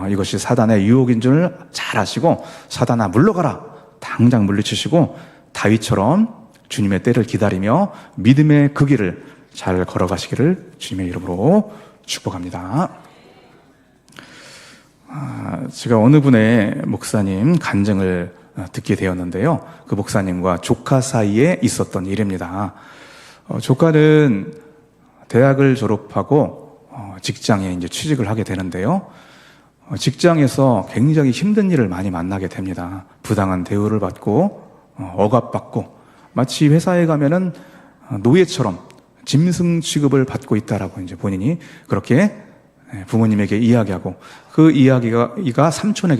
이것이 사단의 유혹인 줄 잘 아시고 사단아 물러가라, 당장 물리치시고 다윗처럼 주님의 때를 기다리며 믿음의 그 길을 잘 걸어가시기를 주님의 이름으로 축복합니다. 제가 어느 분의 목사님 간증을 듣게 되었는데요. 그 목사님과 조카 사이에 있었던 일입니다. 조카는 대학을 졸업하고 직장에 이제 취직을 하게 되는데요. 직장에서 굉장히 힘든 일을 많이 만나게 됩니다. 부당한 대우를 받고 억압받고 마치 회사에 가면은 노예처럼 짐승 취급을 받고 있다라고 이제 본인이 그렇게 부모님에게 이야기하고 그 이야기가 삼촌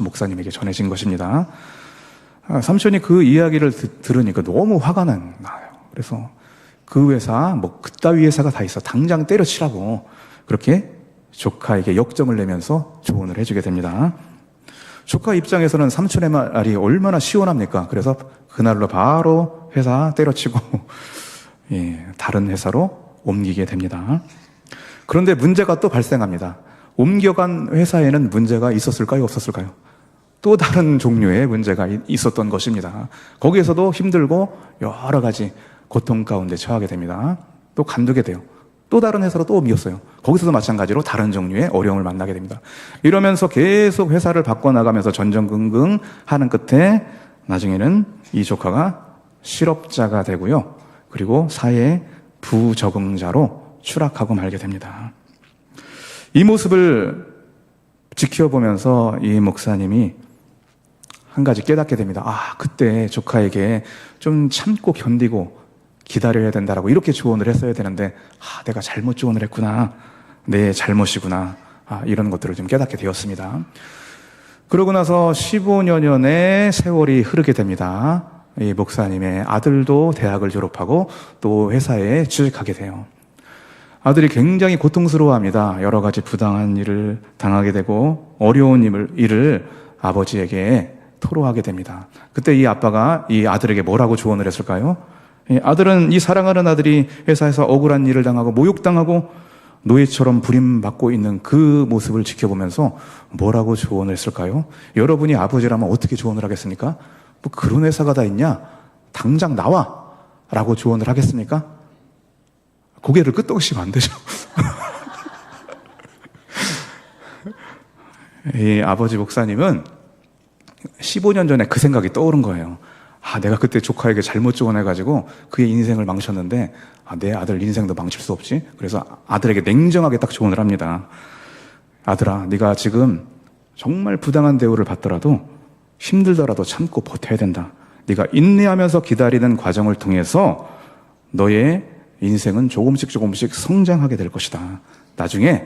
목사님에게 전해진 것입니다. 삼촌이 그 이야기를 들으니까 너무 화가 나요. 그래서 그 회사, 그따위 회사가 다 있어. 당장 때려치라고 그렇게 조카에게 역정을 내면서 조언을 해주게 됩니다. 조카 입장에서는 삼촌의 말이 얼마나 시원합니까? 그래서 그날로 바로 회사 때려치고 다른 회사로 옮기게 됩니다. 그런데 문제가 또 발생합니다. 옮겨간 회사에는 문제가 있었을까요? 없었을까요? 또 다른 종류의 문제가 있었던 것입니다. 거기에서도 힘들고 여러 가지 고통 가운데 처하게 됩니다. 또 간두게 돼요. 또 다른 회사로 또 옮겼어요. 거기서도 마찬가지로 다른 종류의 어려움을 만나게 됩니다. 이러면서 계속 회사를 바꿔나가면서 전전긍긍 하는 끝에 나중에는 이 조카가 실업자가 되고요. 그리고 사회 부적응자로 추락하고 말게 됩니다. 이 모습을 지켜보면서 이 목사님이 한 가지 깨닫게 됩니다. 아, 그때 조카에게 좀 참고 견디고 기다려야 된다라고 이렇게 조언을 했어야 되는데, 아, 내가 잘못 조언을 했구나. 내 잘못이구나. 아, 이런 것들을 좀 깨닫게 되었습니다. 그러고 나서 15년의 세월이 흐르게 됩니다. 이 목사님의 아들도 대학을 졸업하고 또 회사에 취직하게 돼요. 아들이 굉장히 고통스러워합니다. 여러 가지 부당한 일을 당하게 되고 어려운 일을 아버지에게 토로하게 됩니다. 그때 이 아빠가 이 아들에게 뭐라고 조언을 했을까요? 아들은, 이 사랑하는 아들이 회사에서 억울한 일을 당하고 모욕당하고 노예처럼 부림받고 있는 그 모습을 지켜보면서 뭐라고 조언을 했을까요? 여러분이 아버지라면 어떻게 조언을 하겠습니까? 뭐 그런 회사가 다 있냐? 당장 나와! 라고 조언을 하겠습니까? 고개를 끄덕이시면 안 되죠. 이 아버지 목사님은 15년 전에 그 생각이 떠오른 거예요. 아, 내가 그때 조카에게 잘못 조언해가지고 그의 인생을 망쳤는데, 아, 내 아들 인생도 망칠 수 없지? 그래서 아들에게 냉정하게 딱 조언을 합니다. 아들아, 네가 지금 정말 부당한 대우를 받더라도 힘들더라도 참고 버텨야 된다. 네가 인내하면서 기다리는 과정을 통해서 너의 인생은 조금씩 성장하게 될 것이다. 나중에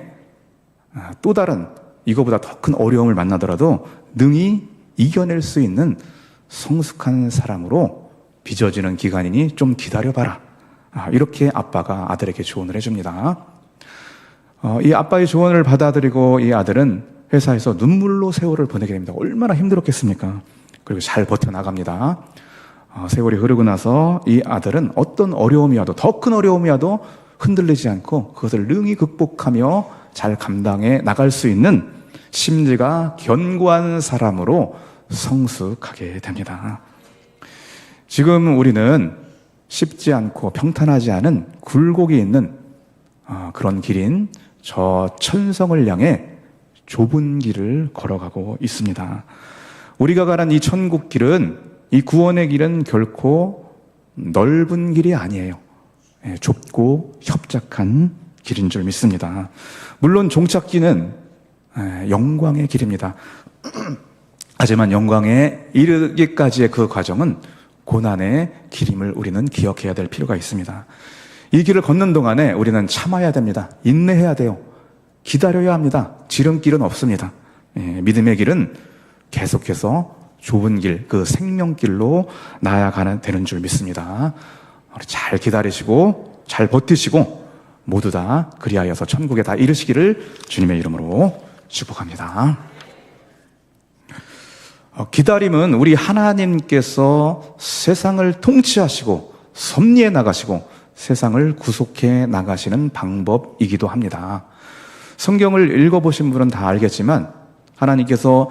또 다른 이거보다 더 큰 어려움을 만나더라도 능히 이겨낼 수 있는 성숙한 사람으로 빚어지는 기간이니 좀 기다려봐라. 이렇게 아빠가 아들에게 조언을 해줍니다. 이 아빠의 조언을 받아들이고 이 아들은 회사에서 눈물로 세월을 보내게 됩니다. 얼마나 힘들었겠습니까? 그리고 잘 버텨나갑니다. 세월이 흐르고 나서 이 아들은 어떤 어려움이 와도, 더 큰 어려움이 와도 흔들리지 않고 그것을 능히 극복하며 잘 감당해 나갈 수 있는 심지가 견고한 사람으로 성숙하게 됩니다. 지금 우리는 쉽지 않고 평탄하지 않은 굴곡이 있는 그런 길인 저 천성을 향해 좁은 길을 걸어가고 있습니다. 우리가 가는 이 천국 길은, 이 구원의 길은 결코 넓은 길이 아니에요. 좁고 협착한 길인 줄 믿습니다. 물론 종착지는 영광의 길입니다. 하지만 영광에 이르기까지의 그 과정은 고난의 길임을 우리는 기억해야 될 필요가 있습니다. 이 길을 걷는 동안에 우리는 참아야 됩니다. 인내해야 돼요. 기다려야 합니다. 지름길은 없습니다. 믿음의 길은 계속해서 좁은 길, 그 생명길로 나아가는 되는 줄 믿습니다. 잘 기다리시고 잘 버티시고 모두 다 그리하여서 천국에 다 이르시기를 주님의 이름으로 축복합니다. 기다림은 우리 하나님께서 세상을 통치하시고 섭리해 나가시고 세상을 구속해 나가시는 방법이기도 합니다. 성경을 읽어보신 분은 다 알겠지만 하나님께서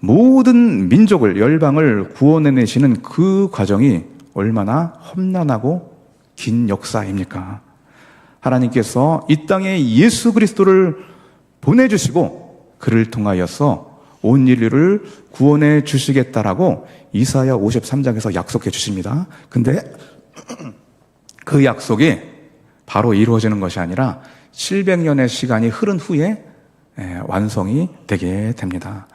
모든 민족을, 열방을 구원해내시는 그 과정이 얼마나 험난하고 긴 역사입니까? 하나님께서 이 땅에 예수 그리스도를 보내주시고 그를 통하여서 온 인류를 구원해 주시겠다라고 이사야 53장에서 약속해 주십니다. 근데 그 약속이 바로 이루어지는 것이 아니라 700년의 시간이 흐른 후에 완성이 되게 됩니다.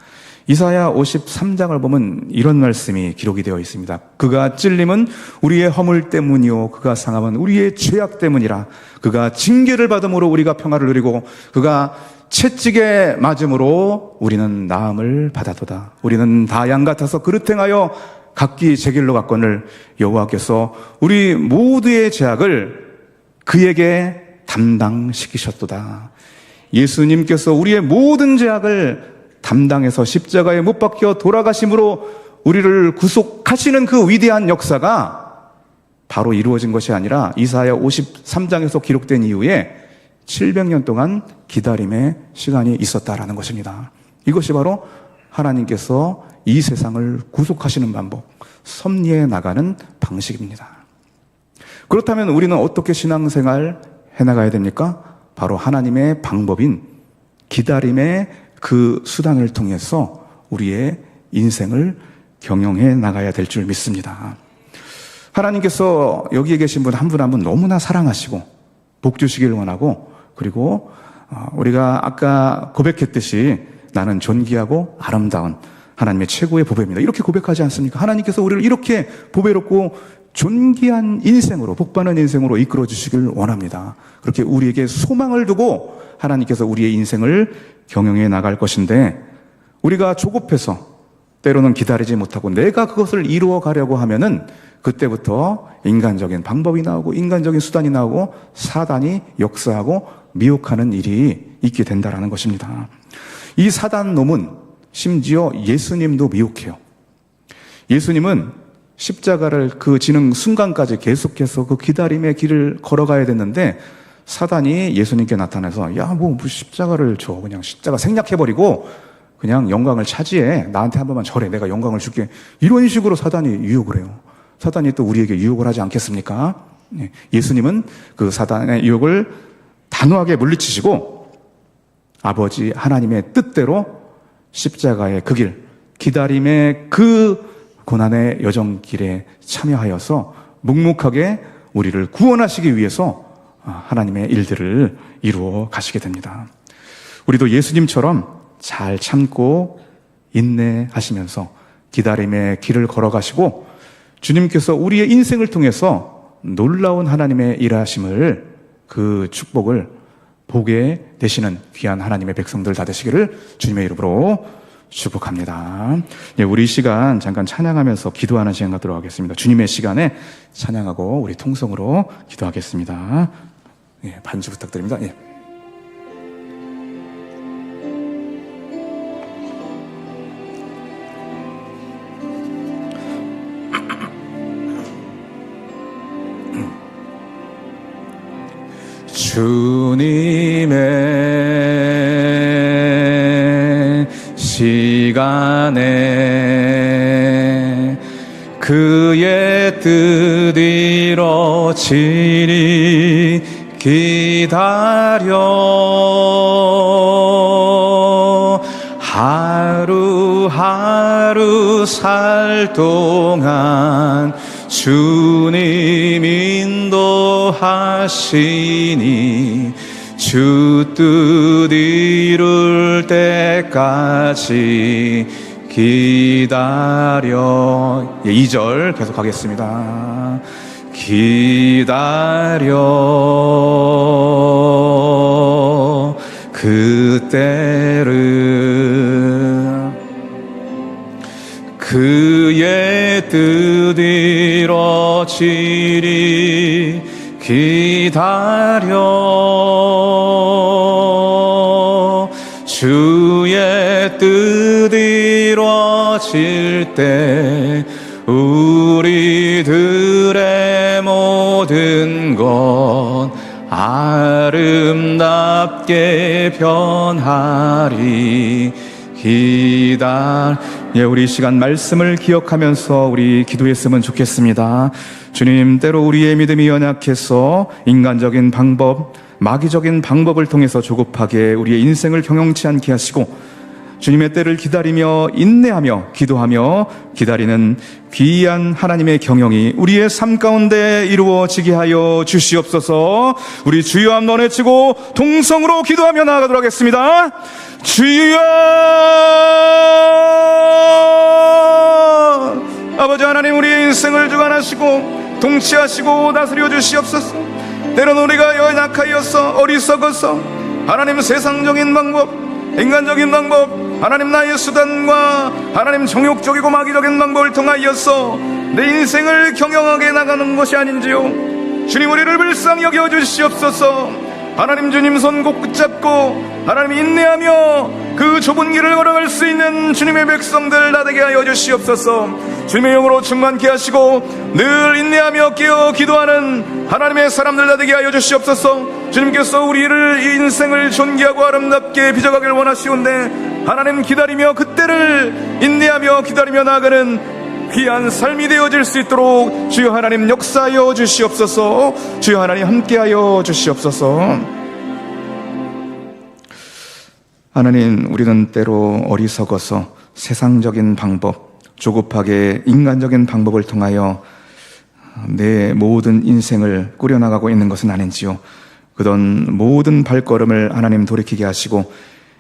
이사야 53장을 보면 이런 말씀이 기록이 되어 있습니다. 그가 찔림은 우리의 허물 때문이요 그가 상함은 우리의 죄악 때문이라. 그가 징계를 받음으로 우리가 평화를 누리고 그가 채찍에 맞음으로 우리는 나음을 받았도다. 우리는 다 양 같아서 그릇 행하여 각기 제 길로 갔거늘 여호와께서 우리 모두의 죄악을 그에게 담당시키셨도다. 예수님께서 우리의 모든 죄악을 담당해서 십자가에 못 박혀 돌아가심으로 우리를 구속하시는 그 위대한 역사가 바로 이루어진 것이 아니라 이사야 53장에서 기록된 이후에 700년 동안 기다림의 시간이 있었다라는 것입니다. 이것이 바로 하나님께서 이 세상을 구속하시는 방법, 섭리해 나가는 방식입니다. 그렇다면 우리는 어떻게 신앙생활 해나가야 됩니까? 바로 하나님의 방법인 기다림의 그 수단을 통해서 우리의 인생을 경영해 나가야 될 줄 믿습니다. 하나님께서 여기에 계신 분 한 분 한 분 너무나 사랑하시고 복 주시길 원하고 그리고 우리가 아까 고백했듯이 나는 존귀하고 아름다운 하나님의 최고의 보배입니다. 이렇게 고백하지 않습니까? 하나님께서 우리를 이렇게 보배롭고 존귀한 인생으로, 복받는 인생으로 이끌어 주시길 원합니다. 그렇게 우리에게 소망을 두고 하나님께서 우리의 인생을 경영해 나갈 것인데, 우리가 조급해서 때로는 기다리지 못하고 내가 그것을 이루어 가려고 하면은 그때부터 인간적인 방법이 나오고 인간적인 수단이 나오고 사단이 역사하고 미혹하는 일이 있게 된다라는 것입니다. 이 사단 놈은 심지어 예수님도 미혹해요. 예수님은 십자가를 그 지는 순간까지 계속해서 그 기다림의 길을 걸어가야 됐는데, 사단이 예수님께 나타나서 뭐 십자가를 줘, 그냥 십자가 생략해버리고 그냥 영광을 차지해, 나한테 한 번만 절해, 내가 영광을 줄게, 이런 식으로 사단이 유혹을 해요. 사단이 또 우리에게 유혹을 하지 않겠습니까? 예수님은 그 사단의 유혹을 단호하게 물리치시고 아버지 하나님의 뜻대로 십자가의 그 길, 기다림의 그 고난의 여정길에 참여하여서 묵묵하게 우리를 구원하시기 위해서 하나님의 일들을 이루어 가시게 됩니다. 우리도 예수님처럼 잘 참고 인내하시면서 기다림의 길을 걸어가시고, 주님께서 우리의 인생을 통해서 놀라운 하나님의 일하심을, 그 축복을 보게 되시는 귀한 하나님의 백성들 다 되시기를 주님의 이름으로 축복합니다. 우리 시간 잠깐 찬양하면서 기도하는 시간 갖도록 하겠습니다. 주님의 시간에 찬양하고 우리 통성으로 기도하겠습니다. 반주 부탁드립니다. 주님의 시간에 그의 뜻 이뤄지리 기다려 하루하루 살 동안 주님 인도하시니 주 뜻 이룰 때까지 기다려. 2절 계속 가겠습니다. 기다려 그때를 그의 뜻 이뤄지리 기다려 주의 뜻 이뤄질 때 우리들의 모든 것 아름답게 변하리 우리 시간 말씀을 기억하면서 우리 기도했으면 좋겠습니다. 주님, 때로 우리의 믿음이 연약해서 인간적인 방법, 마귀적인 방법을 통해서 조급하게 우리의 인생을 경영치 않게 하시고, 주님의 때를 기다리며 인내하며 기도하며 기다리는 귀한 하나님의 경영이 우리의 삶 가운데 이루어지게 하여 주시옵소서. 우리 주여 한번 외치고 동성으로 기도하며 나아가도록 하겠습니다. 주여! 아버지 하나님, 우리의 인생을 주관하시고 통치하시고 다스려 주시옵소서. 때로는 우리가 연약하여서 어리석어서 하나님 세상적인 방법, 인간적인 방법, 하나님 나의 수단과 하나님 정욕적이고 마귀적인 방법을 통하여서 내 인생을 경영하게 나가는 것이 아닌지요. 주님, 우리를 불쌍히 여겨 주시옵소서. 하나님, 주님 손 꼭 붙잡고 하나님 인내하며 그 좁은 길을 걸어갈 수 있는 주님의 백성들 다 되게 하여 주시옵소서. 주님의 영으로 충만케 하시고 늘 인내하며 깨어 기도하는 하나님의 사람들 다 되게 하여 주시옵소서. 주님께서 우리를 이 인생을 존귀하고 아름답게 빚어가길 원하시온데, 하나님 기다리며 그때를 인내하며 기다리며 나아가는 귀한 삶이 되어질 수 있도록 주여 하나님 역사하여 주시옵소서. 주여 하나님 함께하여 주시옵소서. 하나님, 우리는 때로 어리석어서 세상적인 방법, 조급하게 인간적인 방법을 통하여 내 모든 인생을 꾸려나가고 있는 것은 아닌지요. 그던 모든 발걸음을 하나님 돌이키게 하시고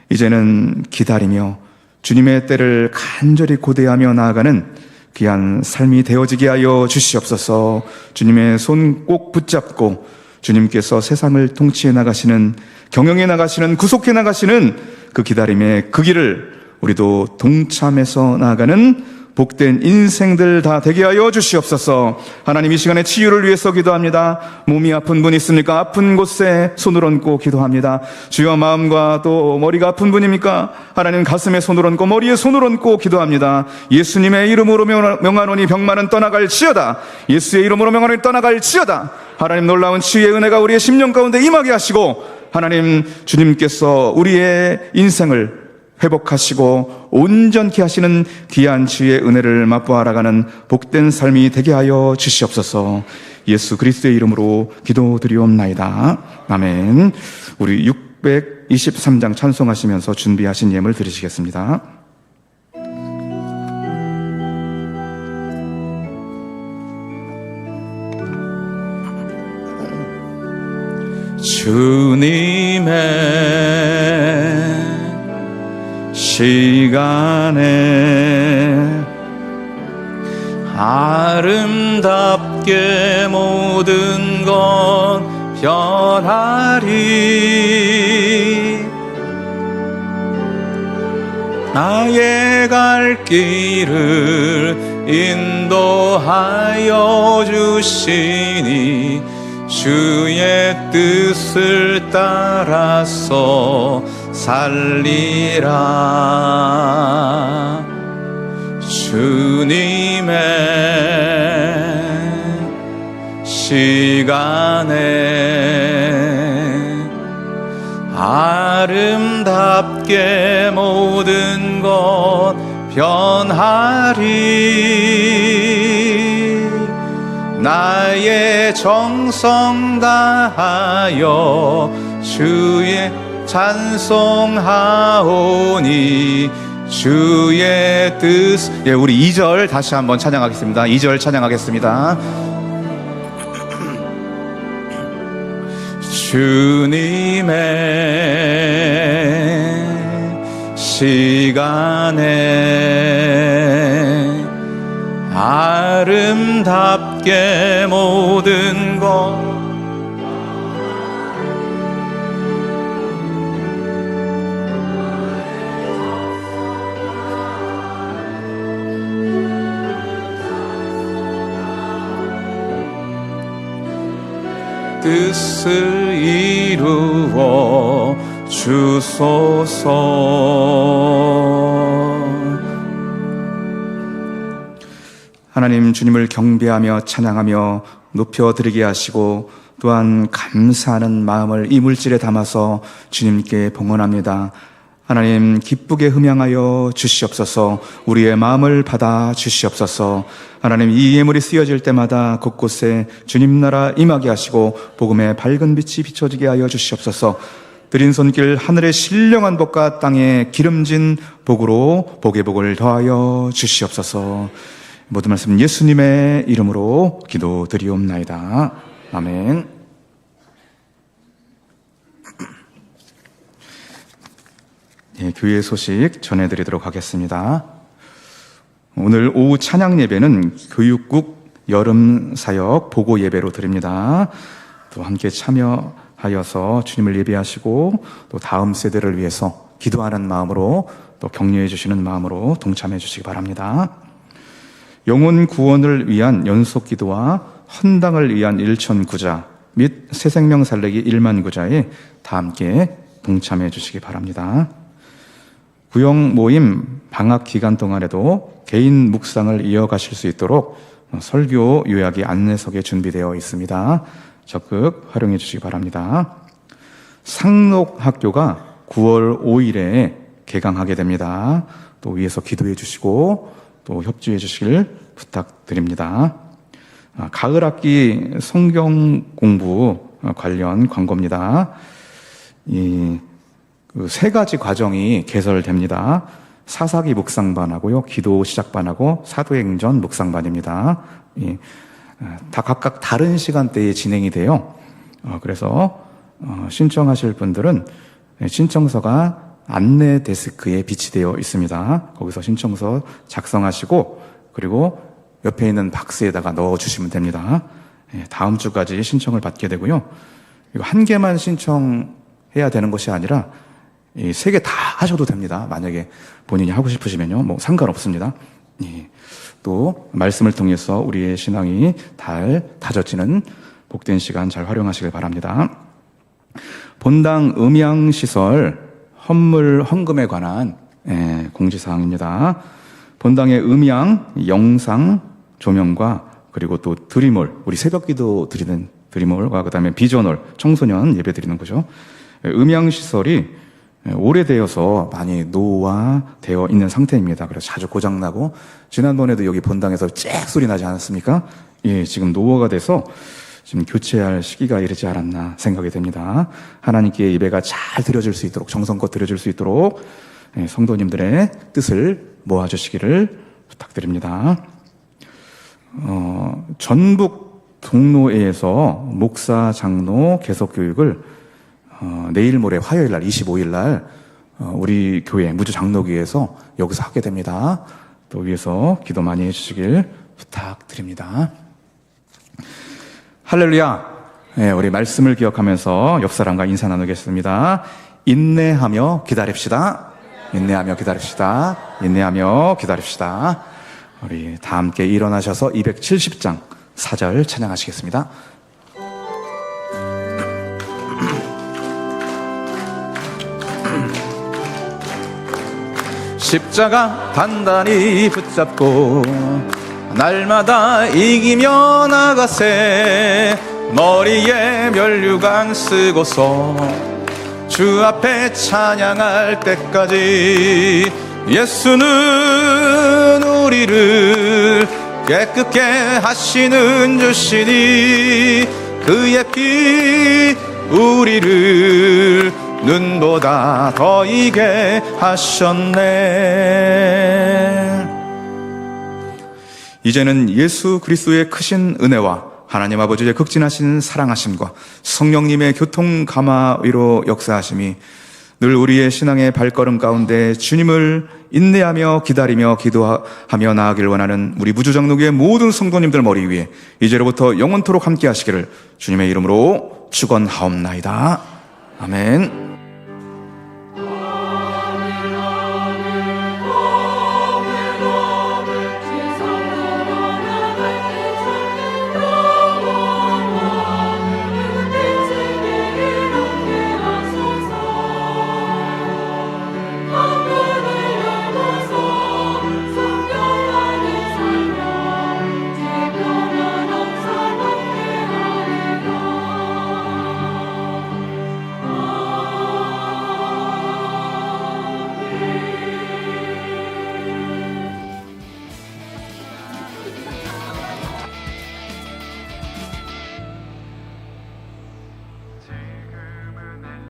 이제는 기다리며 주님의 때를 간절히 고대하며 나아가는 귀한 삶이 되어지게 하여 주시옵소서. 주님의 손 꼭 붙잡고 주님께서 세상을 통치해 나가시는, 경영해 나가시는, 구속해 나가시는 그 기다림의 그 길을 우리도 동참해서 나아가는 복된 인생들 다 되게 하여 주시옵소서. 하나님, 이 시간에 치유를 위해서 기도합니다. 몸이 아픈 분 있습니까? 아픈 곳에 손을 얹고 기도합니다. 주여, 마음과 또 머리가 아픈 분입니까? 하나님, 가슴에 손을 얹고 머리에 손을 얹고 기도합니다. 예수님의 이름으로 명하노니 병만은 떠나갈지어다. 예수의 이름으로 명하노니 떠나갈지어다. 하나님, 놀라운 치유의 은혜가 우리의 심령 가운데 임하게 하시고, 하나님, 주님께서 우리의 인생을 회복하시고 온전케 하시는 귀한 치유의 은혜를 맛보아 알아가는 복된 삶이 되게 하여 주시옵소서. 예수 그리스도의 이름으로 기도드리옵나이다. 아멘. 우리 623장 찬송하시면서 준비하신 예물 드리시겠습니다. 주님의 시간에 아름답게 모든 건 변하리. 나의 갈 길을 인도하여 주시니 주의 뜻을 따라서 살리라. 주님의 시간에 아름답게 모든 것 변하리. 나의 정성 다하여 주의 찬송하오니 주의 뜻. 예, 우리 2절 다시 한번 찬양하겠습니다. 2절 찬양하겠습니다. 주님의 시간에 아름답게 모든 것 뜻을 이루어 주소서. 하나님, 주님을 경배하며 찬양하며 높여드리게 하시고 또한 감사하는 마음을 이 물질에 담아서 주님께 봉헌합니다. 하나님, 기쁘게 흠양하여 주시옵소서. 우리의 마음을 받아 주시옵소서. 하나님, 이 예물이 쓰여질 때마다 곳곳에 주님 나라 임하게 하시고 복음의 밝은 빛이 비춰지게 하여 주시옵소서. 드린 손길 하늘의 신령한 복과 땅의 기름진 복으로 복의 복을 더하여 주시옵소서. 모든 말씀 예수님의 이름으로 기도드리옵나이다. 아멘. 예, 교회 소식 전해드리도록 하겠습니다. 오늘 오후 찬양 예배는 교육국 여름 사역 보고 예배로 드립니다. 또 함께 참여하여서 주님을 예배하시고 또 다음 세대를 위해서 기도하는 마음으로 또 격려해 주시는 마음으로 동참해 주시기 바랍니다. 영혼 구원을 위한 연속 기도와 헌당을 위한 일천구자 및 새생명 살리기 1만 구자에 다 함께 동참해 주시기 바랍니다. 구역 모임 방학 기간 동안에도 개인 묵상을 이어가실 수 있도록 설교 요약이 안내석에 준비되어 있습니다. 적극 활용해 주시기 바랍니다. 상록학교가 9월 5일에 개강하게 됩니다. 또 위에서 기도해 주시고 또 협조해 주시길 부탁드립니다. 가을 학기 성경 공부 관련 광고입니다. 세 가지 과정이 개설됩니다. 사사기 묵상반하고요, 기도 시작반하고 사도행전 묵상반입니다. 다 각각 다른 시간대에 진행이 돼요. 그래서 신청하실 분들은 신청서가 안내 데스크에 비치되어 있습니다. 거기서 신청서 작성하시고 그리고 옆에 있는 박스에다가 넣어주시면 됩니다. 다음 주까지 신청을 받게 되고요. 이거 한 개만 신청해야 되는 것이 아니라 이 3개 다 하셔도 됩니다. 만약에 본인이 하고 싶으시면요. 뭐 상관없습니다. 또 말씀을 통해서 우리의 신앙이 다져지는 복된 시간 잘 활용하시길 바랍니다. 본당 음향시설 헌물 헌금에 관한 공지사항입니다. 본당의 음향, 영상, 조명과 그리고 또 드리몰, 우리 새벽기도 드리는 드리몰과 그 다음에 비전홀, 청소년 예배 드리는 거죠. 음향시설이 오래되어서 많이 노화되어 있는 상태입니다. 그래서 자주 고장나고 지난번에도 여기 본당에서 쨍 소리 나지 않았습니까? 지금 노화가 돼서 지금 교체할 시기가 이르지 않았나 생각이 됩니다. 하나님께 예배가 잘 드려질 수 있도록 정성껏 드려질 수 있도록 성도님들의 뜻을 모아주시기를 부탁드립니다. 전북 동로회에서 목사 장로 개석 교육을 내일 모레 화요일 날 25일 날 우리 교회 무주 장로교회에서 여기서 하게 됩니다. 또 위에서 기도 많이 해주시길 부탁드립니다. 할렐루야. 우리 말씀을 기억하면서 옆 사람과 인사 나누겠습니다. 인내하며 기다립시다. 인내하며 기다립시다. 인내하며 기다립시다. 우리 다 함께 일어나셔서 270장 4절 찬양하시겠습니다. 십자가 단단히 붙잡고 날마다 이기며 나가세. 머리에 면류관 쓰고서 주 앞에 찬양할 때까지 예수는 우리를 깨끗게 하시는 주시니 그의 피 우리를 눈보다 더 이게 하셨네. 이제는 예수 그리스도의 크신 은혜와 하나님 아버지의 극진하신 사랑하심과 성령님의 교통 감화위로 역사하심이 늘 우리의 신앙의 발걸음 가운데 주님을 인내하며 기다리며 기도하며 나아가길 원하는 우리 무주장로교의 모든 성도님들 머리 위에 이제로부터 영원토록 함께 하시기를 주님의 이름으로 축원하옵나이다. 아멘.